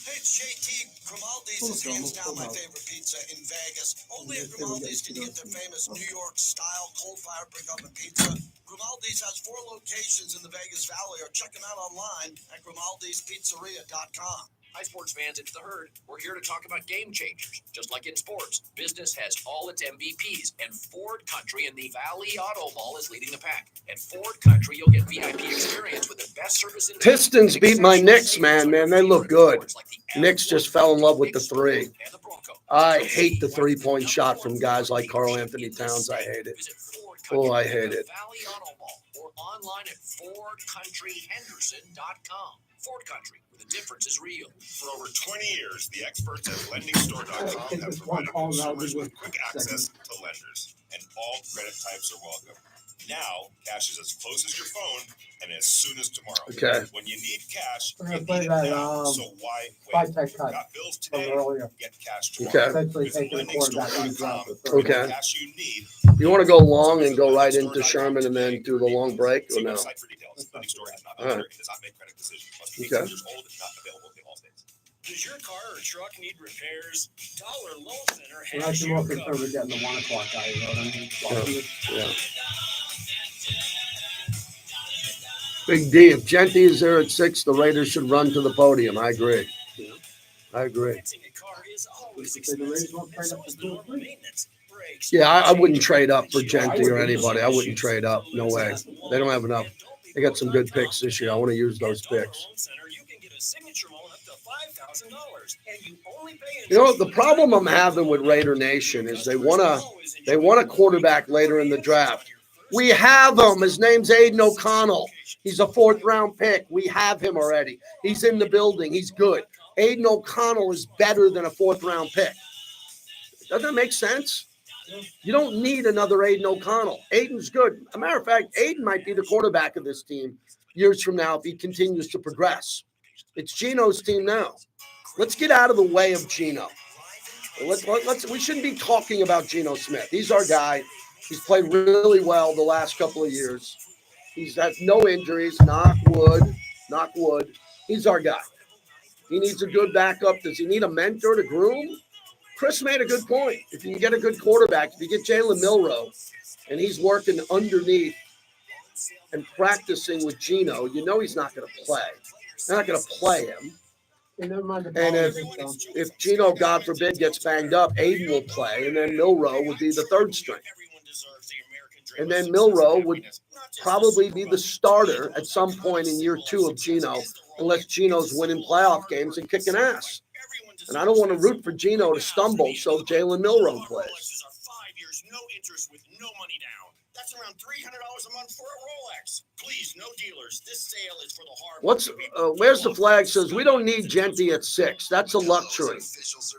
Hey, it's JT. Grimaldi's is hands down my favorite pizza in Vegas. Only at Grimaldi's can you get their famous New York style coal fire brick oven pizza. Grimaldi's has 4 locations in the Vegas Valley, or check them out online at Grimaldi'sPizzeria.com. Hi, sports fans, it's The Herd. We're here to talk about game changers. Just like in sports, business has all its MVPs, and Ford Country in the Valley Auto Mall is leading the pack. At Ford Country, you'll get VIP experience with the best service in Pistons beat my Knicks, man. They look good. Knicks just fell in love with the 3. I hate the 3-point shot from guys like Karl Anthony Towns. I hate it. Oh, I hate it. Valley Auto Mall or online at FordCountryHenderson.com. Ford Country, where the difference is real. For over 20 years, the experts at LendingStore.com have provided consumers with quick access to lenders, and all credit types are welcome. Now, cash is as close as your phone and as soon as tomorrow. Okay. When you need cash, We're you gonna play need it that, now. So why five wait? tech cut Got bills from today? earlier. Get cash Okay. tomorrow. Essentially Visit taking the quarterback in the LendingStore.com draft. for the Okay. cash you need. You want to go long and go right into Sherman and then do the long break, or See no? website for details. LendingStore has not been All right. and does not make credit decisions. Must be Okay. 18 years old and not available in all states. Does your car or truck need repairs? Dollar Loan Center We're has actually you more concerned with covered. getting the 1 o'clock guy, you know what I mean? Yeah. Big D. If Genty is there at 6, the Raiders should run to the podium. I agree. I agree. Fixing a car is always The Raiders expensive, won't and trade so up to is the 2 or normal 3. maintenance. Brakes, Yeah, I wouldn't change, trade up for windshield, Genty or anybody. I wouldn't trade up. No way. They don't have enough. They got some good picks this year. I want to use those picks. You can get a signature loan up to $5,000, and you only pay You know, the problem I'm having with Raider Nation is they want a quarterback later in the draft. We have him. His name's Aiden O'Connell. He's a 4th-round pick. We have him already. He's in the building. He's good. Aiden O'Connell is better than a 4th-round pick. Doesn't that make sense? You don't need another Aiden O'Connell. Aiden's good. As a matter of fact, Aiden might be the quarterback of this team years from now if he continues to progress. It's Geno's team now. Let's get out of the way of Geno. We shouldn't be talking about Geno Smith. He's our guy. He's played really well the last couple of years. He's had no injuries. Knock wood. He's our guy. He needs a good backup. Does he need a mentor to groom? Chris made a good point. If you can get a good quarterback, if you get Jalen Milroe and he's working underneath and practicing with Geno, you know he's not going to play. They're not going to play him. And never mind the And ball. if Geno, God forbid, gets banged up, Aiden will play, and then Milroe would be the third string. And then Milroe would probably be the starter at some point in year 2 of Geno, unless Geno's winning playoff games and kicking ass. And I don't want to root for Geno to stumble, so Jalen Milroe plays. 5 years, no interest with no money down. That's around $300 a month for a Rolex. Please, no dealers. This sale is for the hard. Where's the flag? Says we don't need Genty at 6. That's a luxury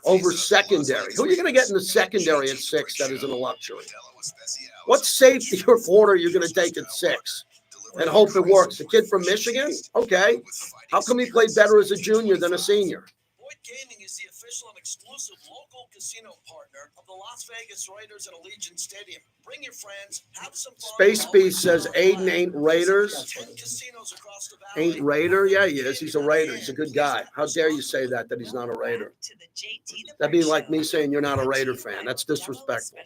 over secondary. Who are you going to get in the secondary at 6 that isn't a luxury? What safety or corner you're going to take at 6 and hope it works? The kid from Michigan? Okay. How come he played better as a junior than a senior? Gaming is the official and exclusive local casino partner of the Las Vegas Raiders at Allegiant Stadium. Bring your friends, have some fun. Space Beast says Aiden ain't Raiders. Ain't Raider? Yeah, he is. He's a Raider. He's a good guy. How dare you say that he's not a Raider? That'd be like me saying you're not a Raider fan. That's disrespectful.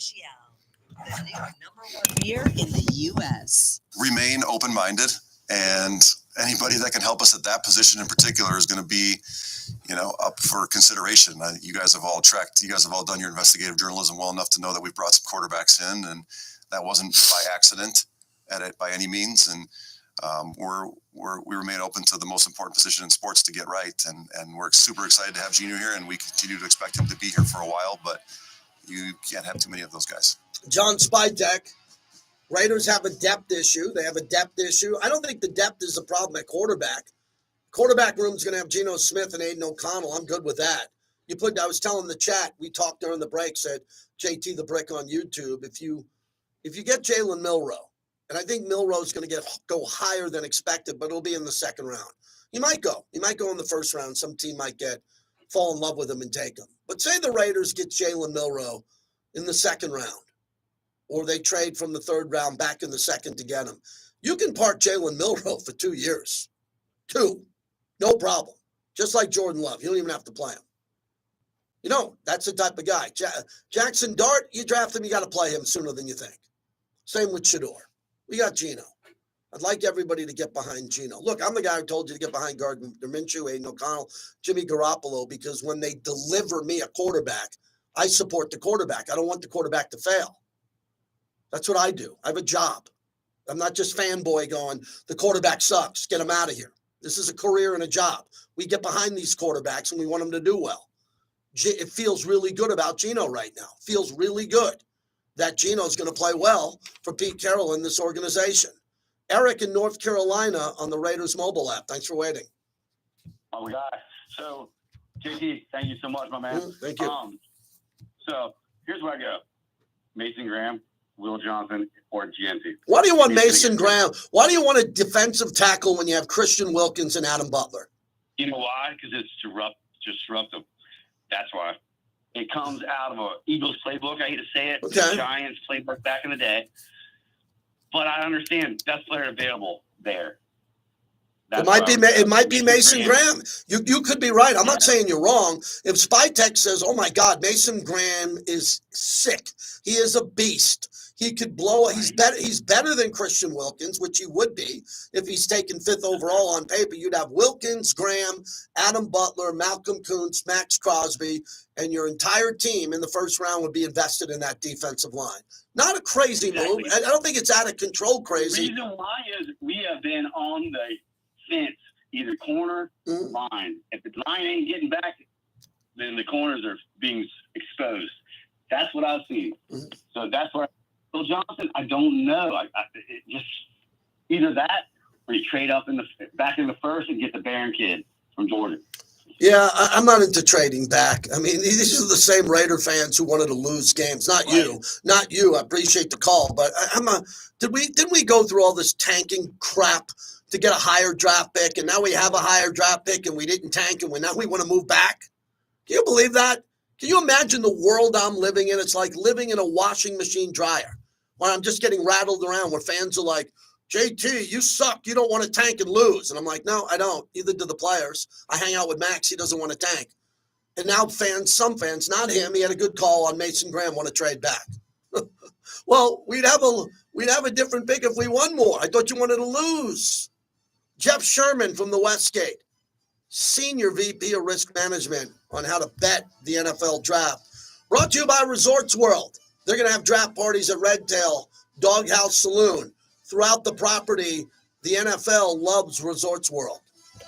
The new #1 beer in the U.S. Remain open-minded, and anybody that can help us at that position in particular is going to be, up for consideration. You guys have all done your investigative journalism well enough to know that we've brought some quarterbacks in, and that wasn't by accident by any means. And we remain open to the most important position in sports to get right. And we're super excited to have Geno here, and we continue to expect him to be here for a while, but you can't have too many of those guys. John Spytek, Raiders have a depth issue. They have a depth issue. I don't think the depth is the problem at quarterback. Quarterback room's going to have Geno Smith and Aiden O'Connell. I'm good with that. I was telling the chat, we talked during the break, said JT the Brick on YouTube. If you get Jalen Milroe, and I think Milroe's going to go higher than expected, but it'll be in the second round. He might go in the first round. Some team might fall in love with him and take him. But say the Raiders get Jalen Milroe in the second round, or they trade from the third round back in the second to get him. You can park Jalen Milroe for 2 years. 2. No problem. Just like Jordan Love. You don't even have to play him. That's the type of guy. Jackson Dart, you draft him, you got to play him sooner than you think. Same with Shador. We got Geno. I'd like everybody to get behind Geno. Look, I'm the guy who told you to get behind Gardner Minshew, Aiden O'Connell, Jimmy Garoppolo, because when they deliver me a quarterback, I support the quarterback. I don't want the quarterback to fail. That's what I do. I have a job. I'm not just fanboy going, the quarterback sucks. Get him out of here. This is a career and a job. We get behind these quarterbacks and we want them to do well. It feels really good about Geno right now. Feels really good that Geno's going to play well for Pete Carroll in this organization. Eric in North Carolina on the Raiders mobile app. Thanks for waiting. Oh, my God. So, JT, thank you so much, my man. Thank you. So, here's where I go. Mason Graham, Will Johnson, or Genty. Why do you want Mason Graham? Why do you want a defensive tackle when you have Christian Wilkins and Adam Butler? You know why? Because it's disruptive. That's why. It comes out of an Eagles playbook. I hate to say it. Okay. The Giants playbook back in the day. But I understand best player available there. It might be Mason Graham. You could be right. I'm not saying you're wrong. If Spytek says, "Oh my God, Mason Graham is sick. He is a beast. He could blow. He's better than Christian Wilkins, which he would be if he's taken 5th overall on paper. You'd have Wilkins, Graham, Adam Butler, Malcolm Kuntz, Max Crosby, and your entire team in the first round would be invested in that defensive line. Not a crazy move. I don't think it's out of control crazy. The reason why is we have been on the fence, either corner, line. If the line ain't getting back, then the corners are being exposed. That's what I've seen. So that's where Will Johnson, I don't know. It just either that or you trade up back in the first and get the Barron kid from Georgia. Yeah, I'm not into trading back. I mean, these are the same Raider fans who wanted to lose games. Not you. I appreciate the call, but didn't we go through all this tanking crap to get a higher draft pick, and now we have a higher draft pick, and we didn't tank, and now we want to move back? Can you believe that? Can you imagine the world I'm living in? It's like living in a washing machine dryer, where I'm just getting rattled around, where fans are like, JT, you suck. You don't want to tank and lose. And I'm like, no, I don't. Neither do the players. I hang out with Max. He doesn't want to tank. And now some fans, not him, he had a good call on Mason Graham, want to trade back. Well, we'd have a different pick if we won more. I thought you wanted to lose. Jeff Sherman from the Westgate, Senior VP of Risk Management on how to bet the NFL draft. Brought to you by Resorts World. They're going to have draft parties at Redtail, Doghouse Saloon. Throughout the property, the NFL loves Resorts World.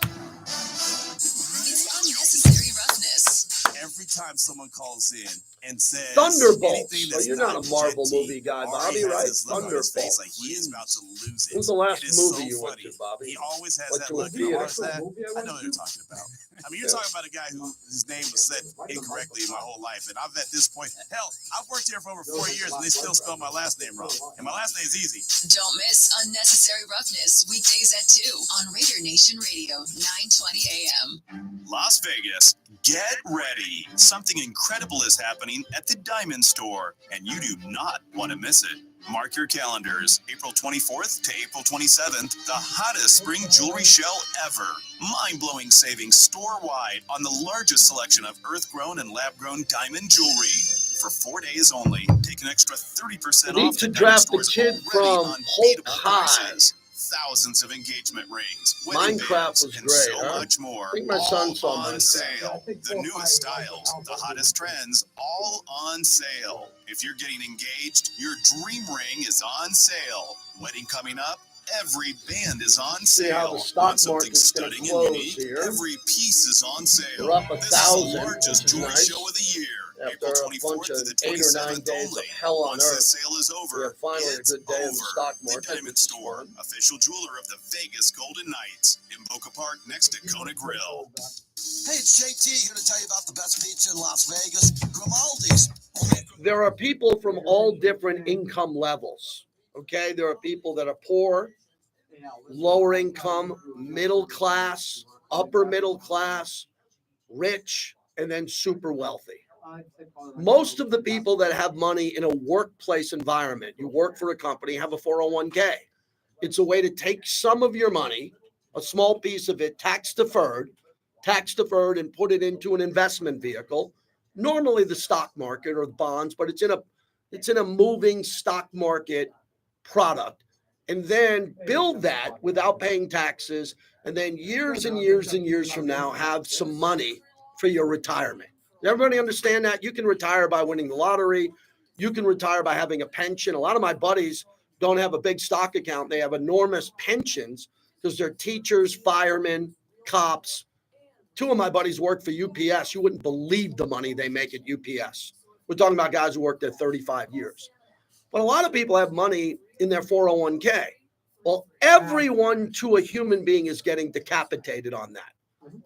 It's unnecessary roughness. Every time someone calls in and says Thunderbolts. anything So that's you're not a Marvel JT, movie guy, Bobby, Bobby, right? this look on his face Thunderbolts. like he is about to lose it. When's the last It is movie so you went funny. to, Bobby? He always has Went that to a look. theater. Watch that. I know what you're talking about. I mean, you're talking about a guy who his name was said incorrectly my whole life, and I've at this point, hell, I've worked here for over 4 years, and they still spell my last name wrong. And my last name's easy. Don't miss Unnecessary Roughness weekdays at 2 on Raider Nation Radio, 920 AM. Las Vegas, get ready. Something incredible is happening at the Diamond Store, and you do not want to miss it. Mark your calendars. April 24th to April 27th, the hottest spring jewelry show ever. Mind-blowing savings store-wide on the largest selection of earth-grown and lab-grown diamond jewelry. For 4 days only, take an extra 30% We need off to at draft the Diamond kid Store's from already Hulk unbeatable High. prices. Thousands of engagement rings, wedding Minecraft bands, was and great, so huh? much more. I think my son all saw on Minecraft. sale. The newest styles, the hottest trends, all on sale. If you're getting engaged, your dream ring is on sale. Wedding coming up, every band is on See how sale. the stock Want something market's gonna stunning and close unique? here. Every piece is on sale. We're up This 1,000, is the largest which is jewelry nice. show of the year. After April a 24th bunch to of the 8 or 9 27th days only. of hell on Once the earth, sale is we over, have finally a it's good day in the over. stock The market, Diamond which is Store, fun. official jeweler of the Vegas Golden Knights in Boca Park next to Kona Grill. Hey, it's JT here to tell you about the best pizza in Las Vegas, Grimaldi's. There are people from all different income levels. Okay, there are people that are poor, lower income, middle class, upper middle class, rich, and then super wealthy. Most of the people that have money in a workplace environment, you work for a company, have a 401k. It's a way to take some of your money, a small piece of it, tax deferred, and put it into an investment vehicle, normally the stock market or the bonds, but it's in a moving stock market product, and then build that without paying taxes, and then years and years and years from now have some money for your retirement. Everybody understand that? You can retire by winning the lottery. You can retire by having a pension. A lot of my buddies don't have a big stock account. They have enormous pensions because they're teachers, firemen, cops. 2 of my buddies work for UPS. You wouldn't believe the money they make at UPS. We're talking about guys who worked there 35 years. But a lot of people have money in their 401k. Well, everyone to a human being is getting decapitated on that.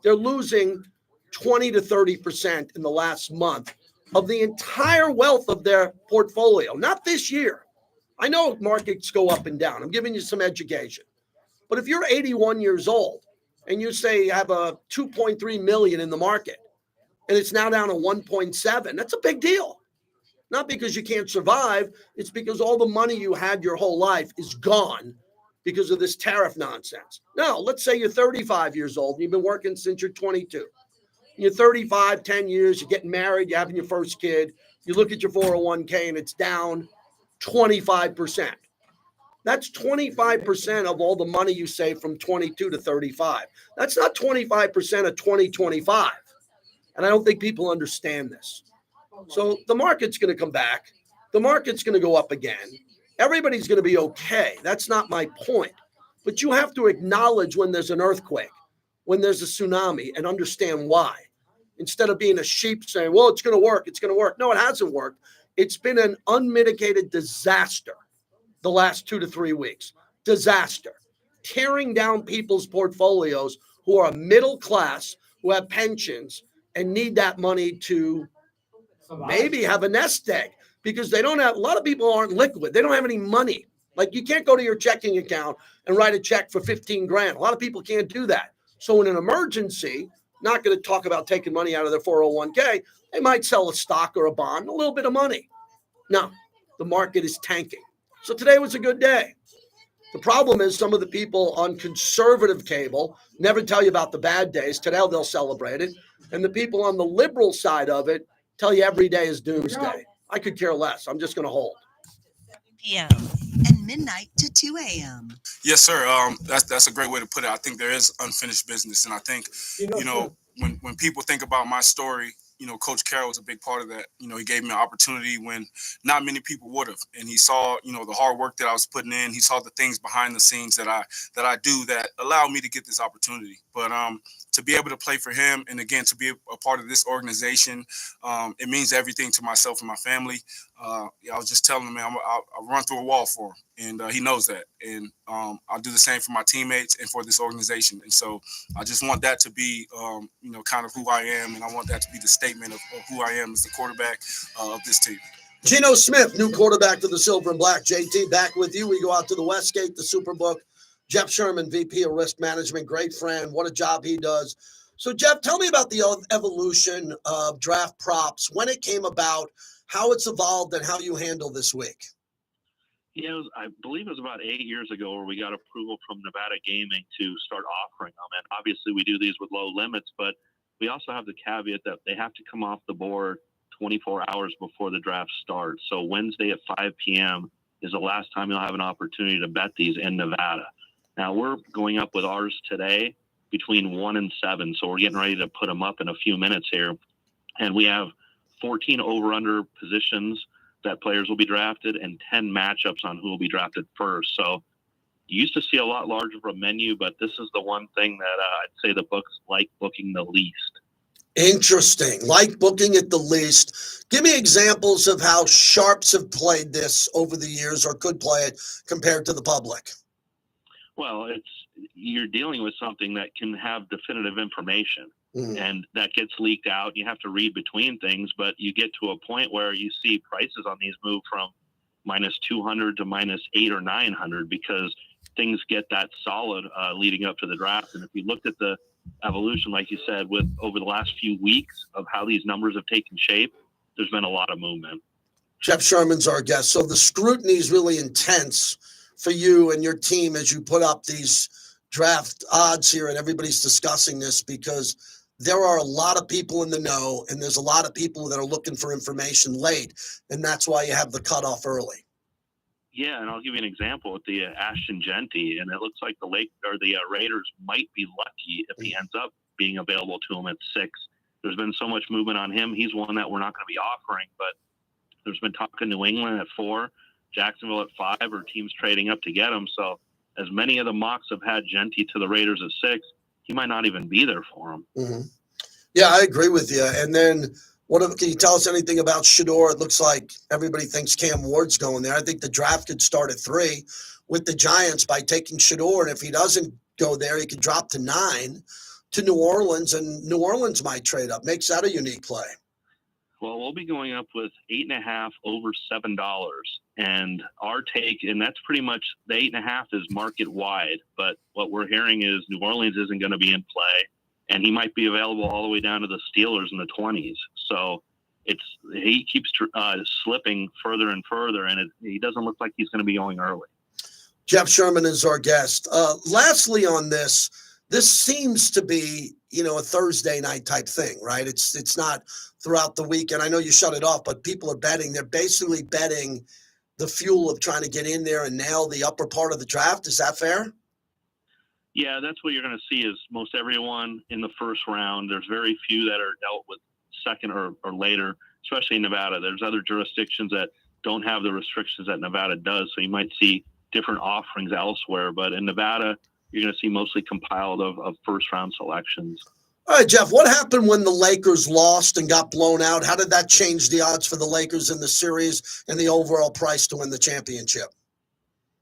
They're losing 20 to 30% in the last month of the entire wealth of their portfolio. Not this year. I know markets go up and down. I'm giving you some education. But if you're 81 years old and you say you have a 2.3 million in the market and it's now down to 1.7, that's a big deal. Not because you can't survive. It's because all the money you had your whole life is gone because of this tariff nonsense. Now, let's say you're 35 years old and you've been working since you're 22. You're 35, 10 years, you're getting married, you're having your first kid. You look at your 401k and it's down 25%. That's 25% of all the money you save from 22 to 35. That's not 25% of 2025. And I don't think people understand this. So the market's going to come back. The market's going to go up again. Everybody's going to be okay. That's not my point. But you have to acknowledge when there's an earthquake, when there's a tsunami, and understand why. Instead of being a sheep saying, well, it's going to work, it's going to work. No, it hasn't worked. It's been an unmitigated disaster the last 2 to 3 weeks. Disaster. Tearing down people's portfolios who are middle class, who have pensions, and need that money to maybe have a nest egg, because they don't have, a lot of people aren't liquid. They don't have any money. Like, you can't go to your checking account and write a check for 15 grand. A lot of people can't do that. So in an emergency, not going to talk about taking money out of their 401k, they might sell a stock or a bond, a little bit of money. No, the market is tanking. So today was a good day. The problem is some of the people on conservative cable never tell you about the bad days. Today they'll celebrate it. And the people on the liberal side of it tell you every day is doomsday. I could care less. I'm just going to hold. p.m. and midnight to 2 a.m. Yes, sir. That's a great way to put it. I think there is unfinished business. And I think, when people think about my story, Coach Carroll was a big part of that. He gave me an opportunity when not many people would have. And he saw, the hard work that I was putting in. He saw the things behind the scenes that I do that allowed me to get this opportunity. But to be able to play for him and, again, to be a part of this organization, it means everything to myself and my family. I was just telling him, man, I'll run through a wall for him. And he knows that. And I'll do the same for my teammates and for this organization. And so I just want that to be, kind of who I am. And I want that to be the statement of who I am as the quarterback of this team. Geno Smith, new quarterback to the Silver and Black. JT, back with you. We go out to the Westgate, the Superbook. Jeff Sherman, VP of Risk Management, great friend. What a job he does. So, Jeff, tell me about the evolution of draft props, when it came about, how it's evolved, and how you handle this week. Yeah, I believe it was about 8 years ago where we got approval from Nevada Gaming to start offering them. And obviously we do these with low limits, but we also have the caveat that they have to come off the board 24 hours before the draft starts. So Wednesday at 5 p.m. is the last time you'll have an opportunity to bet these in Nevada. Now, we're going up with ours today between 1 and 7, so we're getting ready to put them up in a few minutes here. And we have 14 over-under positions that players will be drafted and 10 matchups on who will be drafted first. So you used to see a lot larger of a menu, but this is the one thing that I'd say the books like booking the least. Interesting. Like booking it the least. Give me examples of how sharps have played this over the years or could play it compared to the public. Well, you're dealing with something that can have definitive information, and that gets leaked out. You have to read between things, but you get to a point where you see prices on these move from minus 200 to minus 800 or 900 because things get that solid leading up to the draft. And if you looked at the evolution, like you said, with over the last few weeks of how these numbers have taken shape, there's been a lot of movement. Jeff Sherman's our guest. So the scrutiny is really intense for you and your team as you put up these draft odds here, and everybody's discussing this because there are a lot of people in the know, and there's a lot of people that are looking for information late, and that's why you have the cutoff early. Yeah, and I'll give you an example with the Ashton Genty, and it looks like the Raiders might be lucky if he ends up being available to them at 6. There's been so much movement on him. He's one that we're not going to be offering, but there's been talk of New England at 4, Jacksonville at 5, or teams trading up to get him. So as many of the mocks have had Genty to the Raiders at 6, he might not even be there for him. Mm-hmm. Yeah, I agree with you. And then can you tell us anything about Shedeur? It looks like everybody thinks Cam Ward's going there. I think the draft could start at 3 with the Giants by taking Shedeur. And if he doesn't go there, he could drop to 9 to New Orleans, and New Orleans might trade up. Makes that a unique play. Well, we'll be going up with 8.5 over $7. And our take, and that's pretty much the 8.5 is market wide. But what we're hearing is New Orleans isn't going to be in play, and he might be available all the way down to the Steelers in the 20s. So he keeps slipping further and further, and he doesn't look like he's going to be going early. Jeff Sherman is our guest. Lastly on this seems to be, a Thursday night type thing, right? It's not throughout the week. And I know you shut it off, but people are betting. They're basically betting the fuel of trying to get in there and nail the upper part of the draft. Is that fair? Yeah, that's what you're going to see is most everyone in the first round. There's very few that are dealt with second or later, especially in Nevada. There's other jurisdictions that don't have the restrictions that Nevada does. So you might see different offerings elsewhere. But in Nevada, you're going to see mostly compiled of first-round selections. All right, Jeff, what happened when the Lakers lost and got blown out? How did that change the odds for the Lakers in the series and the overall price to win the championship?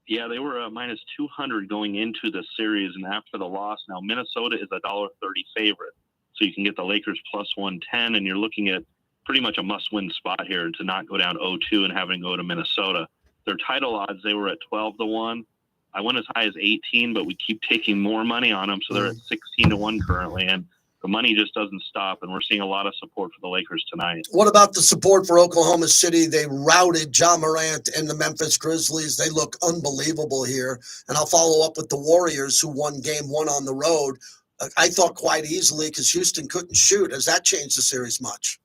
Yeah, they were minus 200 going into the series, and after the loss, now Minnesota is a $1.30 favorite. So you can get the Lakers plus 110, and you're looking at pretty much a must-win spot here to not go down 0-2 and having to go to Minnesota. Their title odds, they were at 12-1. I went as high as 18, but we keep taking more money on them, so they're at 16-1 currently. And the money just doesn't stop, and we're seeing a lot of support for the Lakers tonight. What about the support for Oklahoma City? They routed Ja Morant and the Memphis Grizzlies. They look unbelievable here. And I'll follow up with the Warriors, who won game 1 on the road. I thought quite easily because Houston couldn't shoot. Has that changed the series much?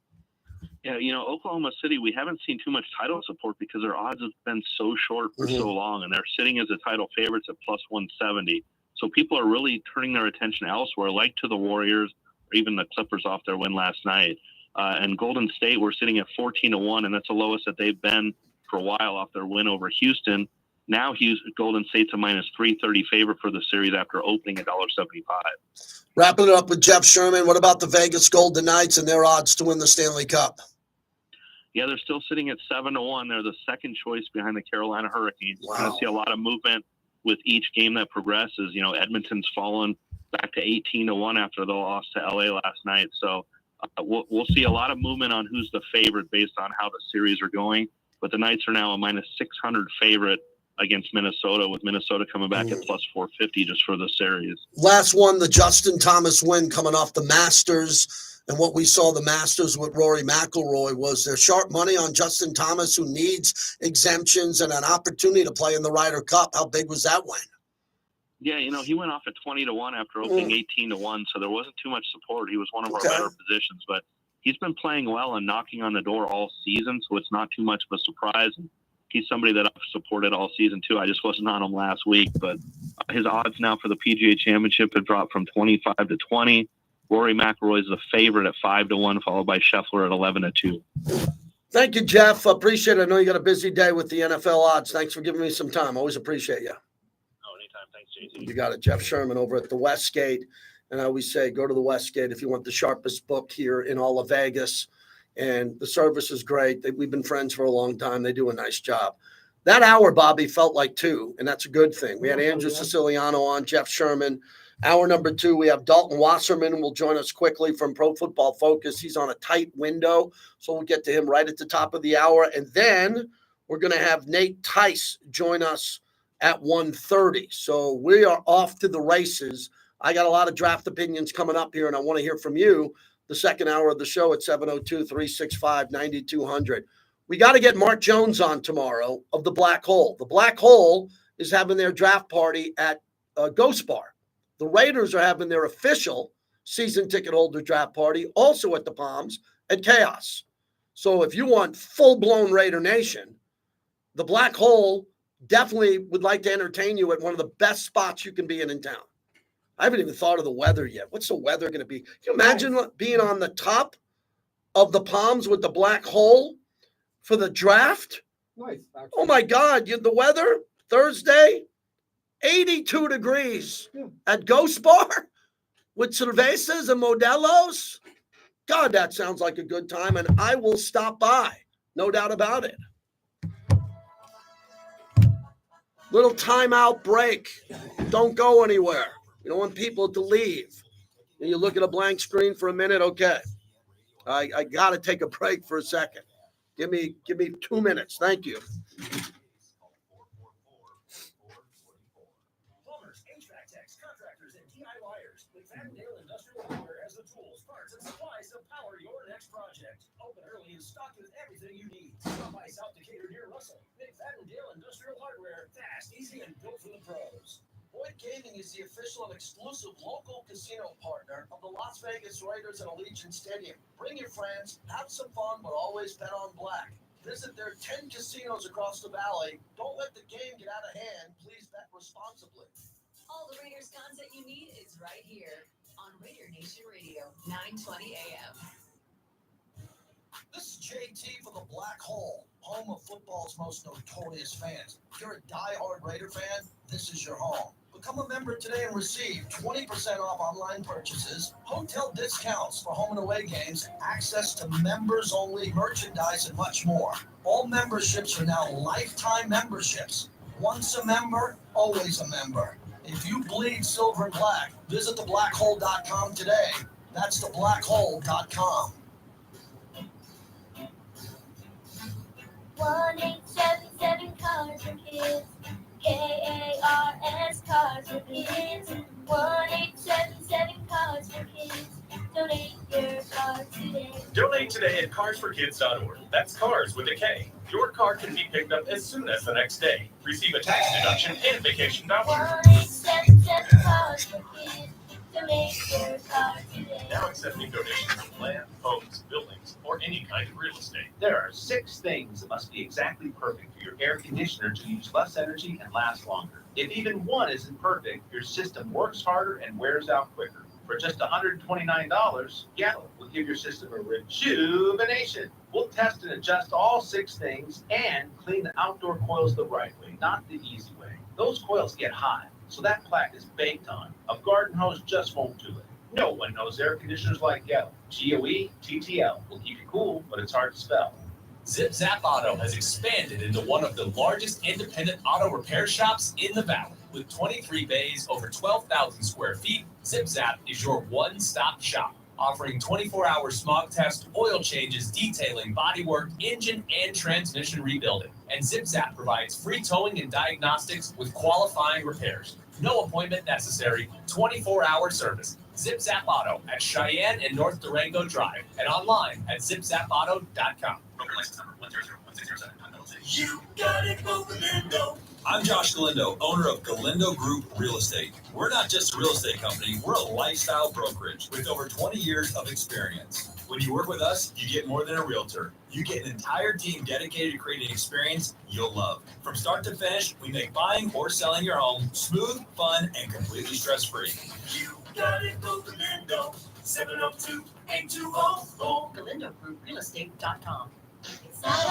Yeah, Oklahoma City, we haven't seen too much title support because their odds have been so short for so long, and they're sitting as a title favorites at plus 170. So people are really turning their attention elsewhere, like to the Warriors, or even the Clippers off their win last night. And Golden State, we're sitting at 14-1, and that's the lowest that they've been for a while off their win over Houston. Now Golden State's a minus 330 favorite for the series after opening at $1.75. Wrapping it up with Jeff Sherman, what about the Vegas Golden Knights and their odds to win the Stanley Cup? Yeah, they're still sitting at 7-1. They're the second choice behind the Carolina Hurricanes. Wow. We're going to see a lot of movement with each game that progresses. Edmonton's fallen back to 18-1 after the loss to LA last night. So we'll see a lot of movement on who's the favorite based on how the series are going. But the Knights are now a minus 600 favorite against Minnesota, with Minnesota coming back at plus 450 just for the series. Last one, the Justin Thomas win coming off the Masters. And what we saw the Masters with Rory McIlroy was their sharp money on Justin Thomas, who needs exemptions and an opportunity to play in the Ryder Cup. How big was that win? Yeah, he went off at 20-1 after opening 18-1, so there wasn't too much support. He was one of our better positions, but he's been playing well and knocking on the door all season, so it's not too much of a surprise. He's somebody that I've supported all season too. I just wasn't on him last week, but his odds now for the PGA Championship have dropped from 25 to 20. Rory McIlroy is the favorite at 5-1, followed by Scheffler at 11-2. Thank you, Jeff. Appreciate it. I know you got a busy day with the NFL odds. Thanks for giving me some time. Always appreciate you. Oh, anytime. Thanks, JC. You got it. Jeff Sherman over at the Westgate. And I always say, go to the Westgate if you want the sharpest book here in all of Vegas. And the service is great. We've been friends for a long time. They do a nice job. That hour, Bobby, felt like 2, and that's a good thing. We had Andrew Siciliano on, Jeff Sherman. Hour number 2, we have Dalton Wasserman, who will join us quickly from Pro Football Focus. He's on a tight window, so we'll get to him right at the top of the hour. And then we're going to have Nate Tice join us at 1:30. So we are off to the races. I got a lot of draft opinions coming up here, and I want to hear from you the second hour of the show at 702-365-9200. We got to get Mark Jones on tomorrow of the Black Hole. The Black Hole is having their draft party at Ghost Bar. The Raiders are having their official season ticket holder draft party also at the Palms at Chaos. So if you want full-blown Raider Nation, the Black Hole definitely would like to entertain you at one of the best spots you can be in town. I haven't even thought of the weather yet. What's the weather going to be? Can you imagine being on the top of the Palms with the Black Hole for the draft? Nice. Oh, my God. The weather Thursday, 82 degrees at Ghost Bar with cervezas and modelos. God, that sounds like a good time, and I will stop by. No doubt about it. Little timeout break. Don't go anywhere. You don't want people to leave. And you look at a blank screen for a minute. Okay. I got to take a break for a second. Give me 2 minutes. Thank you. Power your next project. Open early and stocked with everything you need. Stop by South Decatur near Russell. McFadden-Dale Industrial Hardware. Fast, easy, and built for the pros. Boyd Gaming is the official and exclusive local casino partner of the Las Vegas Raiders and Allegiant Stadium. Bring your friends, have some fun, but always bet on black. Visit their 10 casinos across the valley. Don't let the game get out of hand. Please bet responsibly. All the Raiders content you need is right here on Raider Nation Radio, 920 AM. This is JT for the Black Hole, home of football's most notorious fans. If you're a diehard Raider fan, this is your home. Become a member today and receive 20% off online purchases, hotel discounts for home and away games, access to members-only merchandise, and much more. All memberships are now lifetime memberships. Once a member, always a member. If you bleed silver and black, visit theblackhole.com today. That's theblackhole.com. 1877 Cars for Kids. KARS Cars for Kids. 1877 Cars for Kids. today at carsforkids.org. That's cars with a K. Your car can be picked up as soon as the next day. Receive a tax deduction and vacation voucher. 1-877 Cars for Kids to make your car today. Now accepting donations of land, homes, buildings, or any kind of real estate. There are 6 things that must be exactly perfect for your air conditioner to use less energy and last longer. If even one isn't perfect, your system works harder and wears out quicker. For just $129, Gallup will give your system a rejuvenation. We'll test and adjust all 6 things and clean the outdoor coils the right way, not the easy way. Those coils get hot, so that plaque is baked on. A garden hose just won't do it. No one knows air conditioners like Gallup. GOETTL will keep you cool, but it's hard to spell. Zip Zap Auto has expanded into one of the largest independent auto repair shops in the valley. With 23 bays, over 12,000 square feet, Zip Zap is your one-stop shop, offering 24-hour smog test, oil changes, detailing, bodywork, engine, and transmission rebuilding. And Zip Zap provides free towing and diagnostics with qualifying repairs. No appointment necessary, 24-hour service. Zip Zap Auto at Cheyenne and North Durango Drive, and online at zipzapauto.com. License number 1001607. You got it, Galindo. I'm Josh Galindo, owner of Galindo Group Real Estate. We're not just a real estate company, we're a lifestyle brokerage with over 20 years of experience. When you work with us, you get more than a realtor. You get an entire team dedicated to creating an experience you'll love. From start to finish, we make buying or selling your home smooth, fun, and completely stress-free. You got it, Galindo. 702-820. GalindoGroupRealestate.com. It's not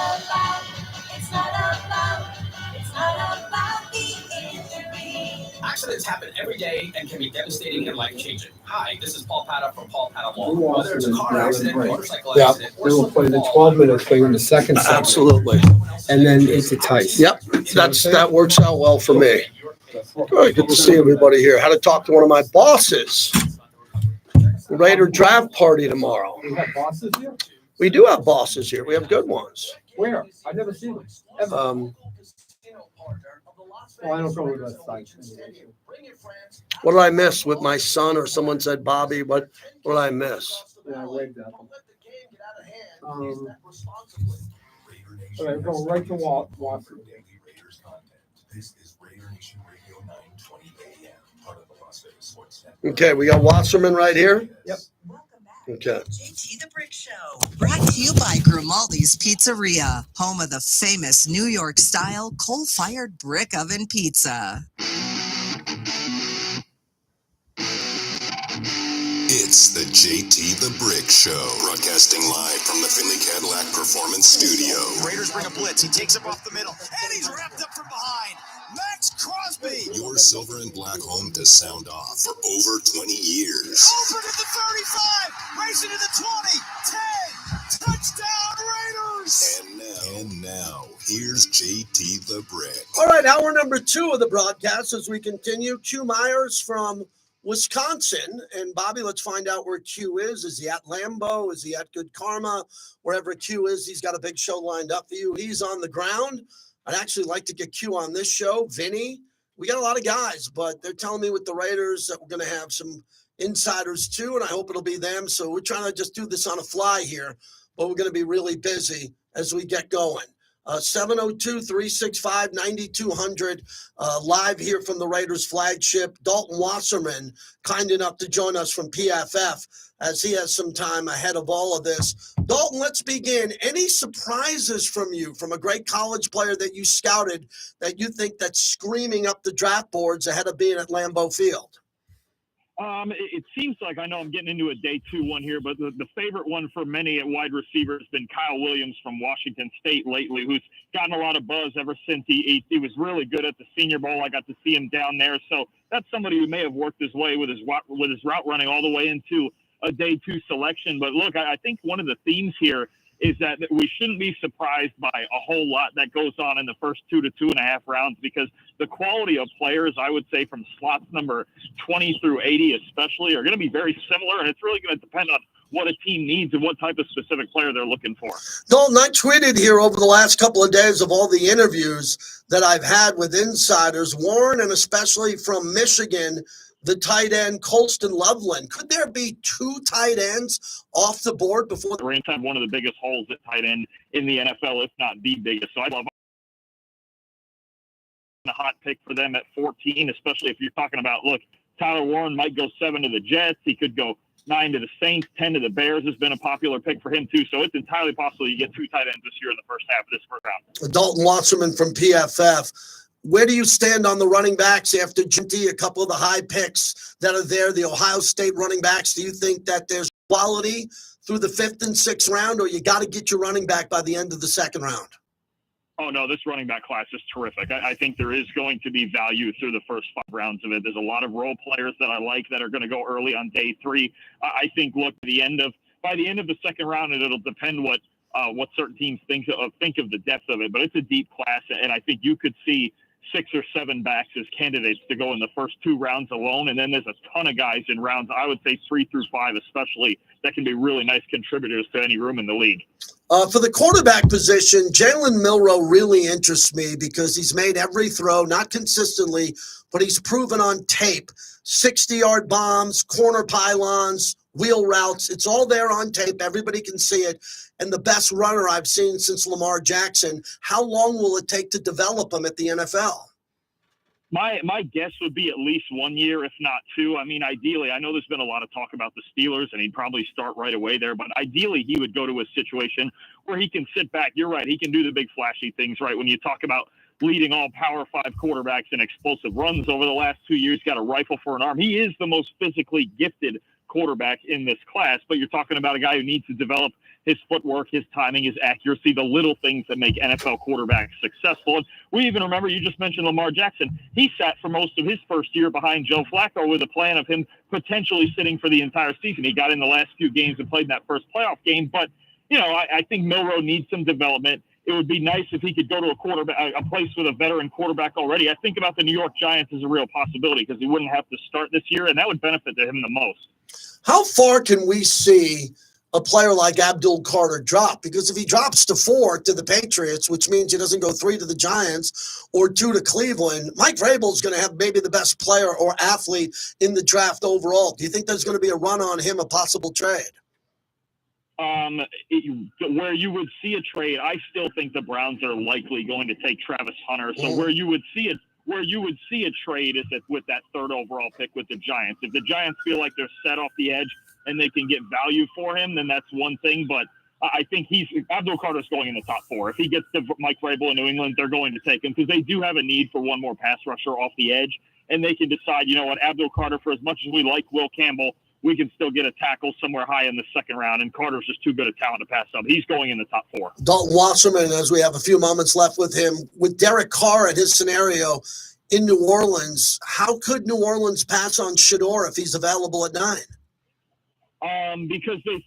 about the injury. Accidents happen every day and can be devastating and life-changing. Hi, this is Paul Pata from Paul Pata Law. Whether it's a car accident, motorcycle accident, or they will play the 12-minute thing in the second segment. Absolutely. And then it's a Tice. Yep, that works out well for me. All right, good to see everybody here. Had to talk to one of my bosses. Raider draft party tomorrow. We have bosses here? We do have bosses here. We have good ones. Where? I've never seen them. Ever. Well, I don't go to that site. What did I miss with my son? Or someone said, Bobby, what did I miss? Yeah, I waved at them. All right, go right to Wasserman. This is Raider Nation Radio 920 AM, part of the Las Vegas Sports Network. Okay, we got Wasserman right here. Yep. Okay. JT the Brick Show, brought to you by Grimaldi's Pizzeria, home of the famous New York style coal-fired brick oven pizza. It's the JT the Brick Show, broadcasting live from the Finley Cadillac Performance Studio. Raiders bring a blitz. He takes him off the middle, and he's wrapped up from behind. Max Crosby. Your silver and black home to sound off for over 20 years. Over to the 35, racing to the 20, 10, touchdown Raiders. And now, here's JT the Brick. All right, hour number 2 of the broadcast as we continue. Q Myers from Wisconsin. And Bobby, let's find out where Q is. Is he at Lambeau? Is he at Good Karma? Wherever Q is, he's got a big show lined up for you. He's on the ground. I'd actually like to get Q on this show. Vinny, we got a lot of guys, but they're telling me with the Raiders that we're going to have some insiders too, and I hope it'll be them. So we're trying to just do this on a fly here, but we're going to be really busy as we get going. 702-365-9200, live here from the Raiders flagship. Dalton Wasserman, kind enough to join us from PFF as he has some time ahead of all of this. Dalton, let's begin. Any surprises from you, from a great college player that you scouted, that you think that's screaming up the draft boards ahead of being at Lambeau Field? It seems like, I know I'm getting into a day 2 one here, but the favorite one for many at wide receiver has been Kyle Williams from Washington State lately, who's gotten a lot of buzz ever since he was really good at the Senior Bowl. I got to see him down there. So that's somebody who may have worked his way with his route running all the way into a day 2 selection. But look, I think one of the themes here is that we shouldn't be surprised by a whole lot that goes on in the first 2 to 2.5 rounds, because the quality of players, I would say, from slots number 20 through 80 especially, are going to be very similar, and it's really going to depend on what a team needs and what type of specific player they're looking for. Dalton, I tweeted here over the last couple of days of all the interviews that I've had with insiders. Warren, and especially from Michigan, the tight end, Colston Loveland. Could there be 2 tight ends off the board before the Rams had one of the biggest holes at tight end in the NFL, if not the biggest. So I love a hot pick for them at 14, especially if you're talking about, look, Tyler Warren might go 7 to the Jets. He could go 9 to the Saints, 10 to the Bears has been a popular pick for him too. So it's entirely possible you get 2 tight ends this year in the first half of this first round. Dalton Wasserman from PFF. Where do you stand on the running backs after Ginty, a couple of the high picks that are there, the Ohio State running backs? Do you think that there's quality through the 5th and 6th round, or you got to get your running back by the end of the 2nd round? Oh, no, this running back class is terrific. I think there is going to be value through the first 5 rounds of it. There's a lot of role players that I like that are going to go early on day 3. I think, look, by the end of the 2nd round, and it'll depend what certain teams think of the depth of it. But it's a deep class, and I think you could see 6 or 7 backs as candidates to go in the first 2 rounds alone. And then there's a ton of guys in rounds, I would say 3 through 5 especially, that can be really nice contributors to any room in the league. For the quarterback position, Jalen Milroe really interests me because he's made every throw, not consistently, but he's proven on tape. 60-yard bombs, corner pylons, wheel routes. It's all there on tape. Everybody can see it. And the best runner I've seen since Lamar Jackson. How long will it take to develop him at the NFL? My guess would be at least 1 year, if not 2. I mean, ideally, I know there's been a lot of talk about the Steelers, and he'd probably start right away there. But ideally, he would go to a situation where he can sit back. You're right. He can do the big flashy things, right? When you talk about leading all Power 5 quarterbacks in explosive runs over the last 2 years, got a rifle for an arm. He is the most physically gifted quarterback in this class, but you're talking about a guy who needs to develop his footwork, his timing, his accuracy, the little things that make NFL quarterbacks successful. And we even remember, you just mentioned Lamar Jackson. He sat for most of his first year behind Joe Flacco with a plan of him potentially sitting for the entire season. He got in the last few games and played in that first playoff game. But, you know, I think Milroe needs some development. It would be nice if he could go to a place with a veteran quarterback already. I think about the New York Giants as a real possibility because he wouldn't have to start this year, and that would benefit to him the most. How far can we see a player like Abdul Carter drop? Because if he drops to 4 to the Patriots, which means he doesn't go 3 to the Giants or 2 to Cleveland, Mike Vrabel is going to have maybe the best player or athlete in the draft overall. Do you think there's going to be a run on him, a possible trade? Where you would see a trade, I still think the Browns are likely going to take Travis Hunter. So where you would see a trade is with that 3rd overall pick with the Giants. If the Giants feel like they're set off the edge and they can get value for him, then that's one thing. But I think Abdul Carter's going in the top 4. If he gets to Mike Vrabel in New England, they're going to take him because they do have a need for one more pass rusher off the edge. And they can decide, you know what, Abdul Carter, for as much as we like Will Campbell, we can still get a tackle somewhere high in the 2nd round, and Carter's just too good a talent to pass up. He's going in the top 4. Dalton Wasserman, as we have a few moments left with him, with Derek Carr and his scenario in New Orleans, how could New Orleans pass on Shedeur if he's available at 9? Because if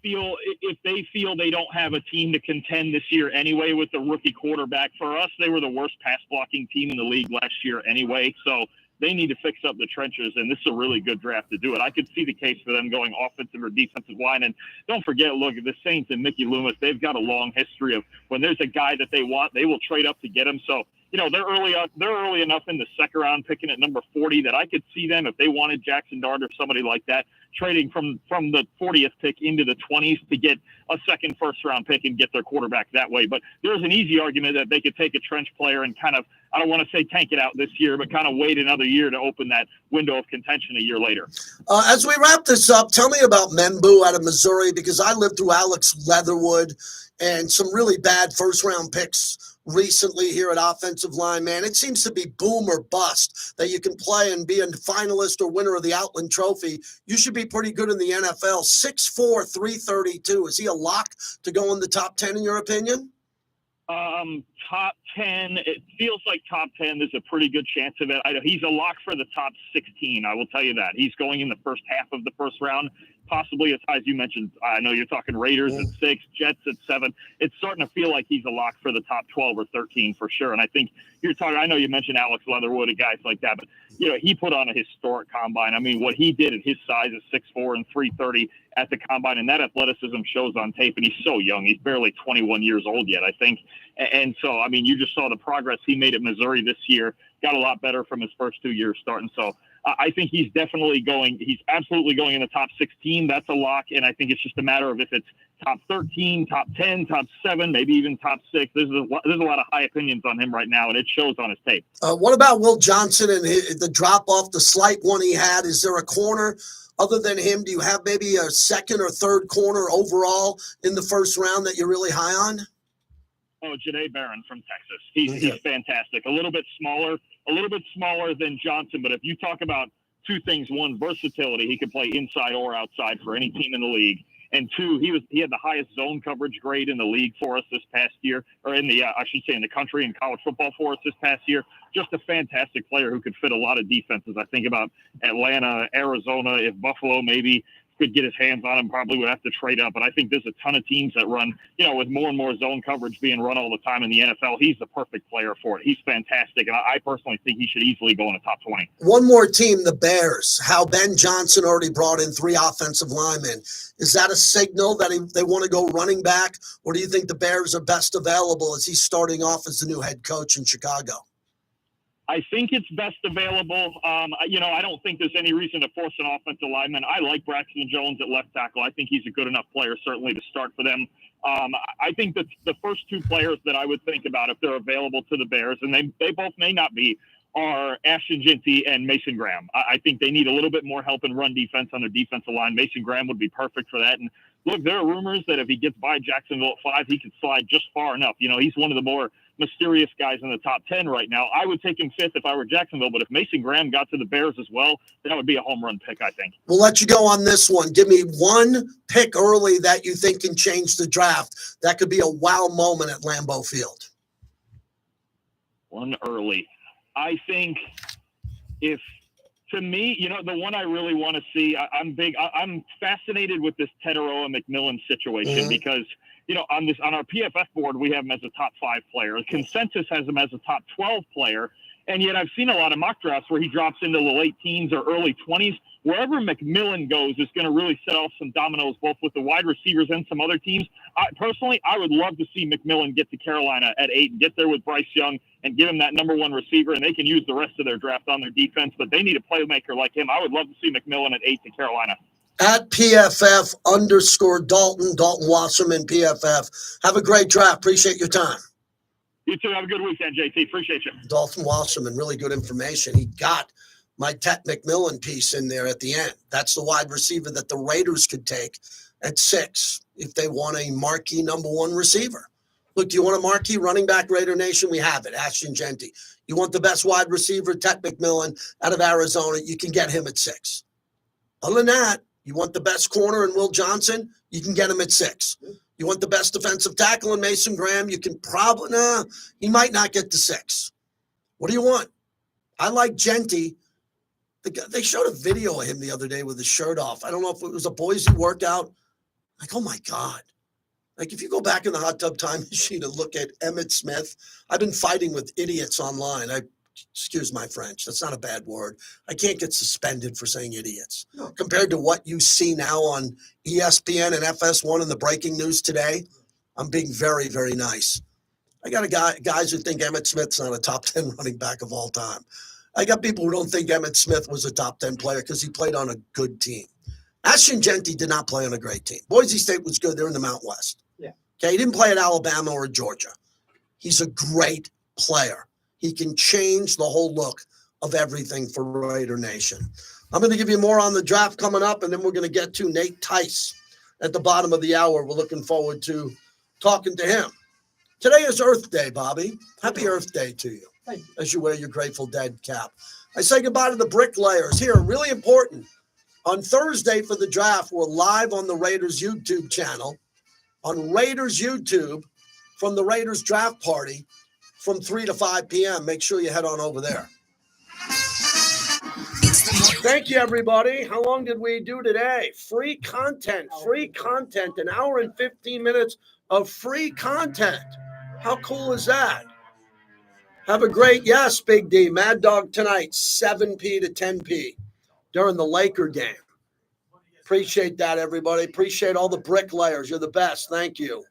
they feel they don't have a team to contend this year anyway with the rookie quarterback. For us, they were the worst pass blocking team in the league last year anyway, so they need to fix up the trenches, and this is a really good draft to do it. I could see the case for them going offensive or defensive line. And don't forget, look, the Saints and Mickey Loomis, they've got a long history of when there's a guy that they want, they will trade up to get him. So, you know, they're early enough in the 2nd round, picking at number 40, that I could see them, if they wanted Jackson Dart or somebody like that, trading from the 40th pick into the 20s to get a second first-round pick and get their quarterback that way. But there's an easy argument that they could take a trench player and kind of, I don't want to say tank it out this year, but kind of wait another year to open that window of contention a year later. As we wrap this up, tell me about Membu out of Missouri, because I lived through Alex Leatherwood and some really bad first-round picks recently here at offensive line, man. It seems to be boom or bust that you can play and be a finalist or winner of the Outland Trophy. You should be pretty good in the NFL. 6'4", 332. Is he a lock to go in the top 10 in your opinion? Top 10. It feels like top 10. There's a pretty good chance of it. He's a lock for the top 16. I will tell you that. He's going in the first half of the first round, possibly as high as you mentioned. I know you're talking Raiders at 6, Jets at 7. It's starting to feel like he's a lock for the top 12 or 13 for sure. And I think you're talking, I know you mentioned Alex Leatherwood and guys like that, but you know, he put on a historic combine. I mean, what he did at his size is 6'4" and 330 at the combine, and that athleticism shows on tape. And he's so young; he's barely 21 years old yet, I think. And so, I mean, you just saw the progress he made at Missouri this year. Got a lot better from his first 2 years starting. So I think he's absolutely going in the top 16. That's a lock. And I think it's just a matter of if it's top 13, top 10, top 7, maybe even top 6. There's a lot of high opinions on him right now, and it shows on his tape. What about Will Johnson and the drop-off, the slight one he had? Is there a corner other than him? Do you have maybe a second or third corner overall in the first round that you're really high on? Oh, Janae Barron from Texas. He's fantastic. A little bit smaller than Johnson, but if you talk about two things, one, versatility, he could play inside or outside for any team in the league. And two, he had the highest zone coverage grade in the league for us this past year, or in the country in college football for us this past year. Just a fantastic player who could fit a lot of defenses. I think about Atlanta, Arizona. If Buffalo maybe could get his hands on him, probably would have to trade up. But I think there's a ton of teams that run, with more and more zone coverage being run all the time in the NFL. He's the perfect player for it. He's fantastic. And I personally think he should easily go in the top 20. One more team, the Bears. How Ben Johnson already brought in 3 offensive linemen. Is that a signal that they want to go running back? Or do you think the Bears are best available as he's starting off as the new head coach in Chicago? I think it's best available. I don't think there's any reason to force an offensive lineman. I like Braxton Jones at left tackle. I think he's a good enough player, certainly, to start for them. I think that the first 2 players that I would think about if they're available to the Bears, and they both may not be, are Ashton Jeanty and Mason Graham. I think they need a little bit more help in run defense on their defensive line. Mason Graham would be perfect for that. And look, there are rumors that if he gets by Jacksonville at 5, he could slide just far enough. He's one of the more mysterious guys in the top 10 right now. I would take him 5th if I were Jacksonville, but if Mason Graham got to the Bears as well, that would be a home run pick, I think. We'll let you go on this one. Give me one pick early that you think can change the draft. That could be a wow moment at Lambeau Field. One early. I think to me, the one I really want to see, I'm fascinated with this Teteroa McMillan situation because, on our PFF board, we have him as a top 5 player. Consensus has him as a top 12 player. And yet I've seen a lot of mock drafts where he drops into the late teens or early 20s. Wherever McMillan goes is going to really set off some dominoes, both with the wide receivers and some other teams. Personally, I would love to see McMillan get to Carolina at 8 and get there with Bryce Young and give him that number 1 receiver, and they can use the rest of their draft on their defense, but they need a playmaker like him. I would love to see McMillan at 8 to Carolina. At PFF _Dalton Wasserman PFF. Have a great draft. Appreciate your time. You too. Have a good weekend, JT. Appreciate you. Dalton Wasserman, really good information. He got my Tet McMillan piece in there at the end. That's the wide receiver that the Raiders could take at 6 if they want a marquee number 1 receiver. Look, do you want a marquee running back, Raider Nation? We have it, Ashton Jeanty. You want the best wide receiver, Tet McMillan out of Arizona, you can get him at 6. Other than that, you want the best corner in Will Johnson, you can get him at 6. You want the best defensive tackle in Mason Graham, you can probably, he might not get to 6. What do you want? I like Jeanty. They showed a video of him the other day with his shirt off. I don't know if it was a Boise workout. Like, oh my God. Like, if you go back in the hot tub time machine and look at Emmitt Smith, I've been fighting with idiots online. Excuse my French. That's not a bad word. I can't get suspended for saying idiots. No. Compared to what you see now on ESPN and FS1 in the breaking news today, I'm being very, very nice. I got guys who think Emmitt Smith's not a top 10 running back of all time. I got people who don't think Emmitt Smith was a top 10 player because he played on a good team. Ashton Jeanty did not play on a great team. Boise State was good. They're in the Mount West. Yeah. Okay, he didn't play at Alabama or Georgia. He's a great player. He can change the whole look of everything for Raider Nation. I'm going to give you more on the draft coming up, and then we're going to get to Nate Tice at the bottom of the hour. We're looking forward to talking to him. Today is Earth Day, Bobby. Happy Earth Day to you. Thank you. As you wear your Grateful Dead cap. I say goodbye to the bricklayers here. Really important. On Thursday for the draft, we're live on the Raiders YouTube channel, on Raiders YouTube, from the Raiders draft party from 3 to 5 p.m. Make sure you head on over there. Thank you, everybody. How long did we do today? Free content, an hour and 15 minutes of free content. How cool is that? Have a great, yes, Big D, Mad Dog tonight, 7p to 10p during the Laker game. Appreciate that, everybody. Appreciate all the bricklayers. You're the best. Thank you.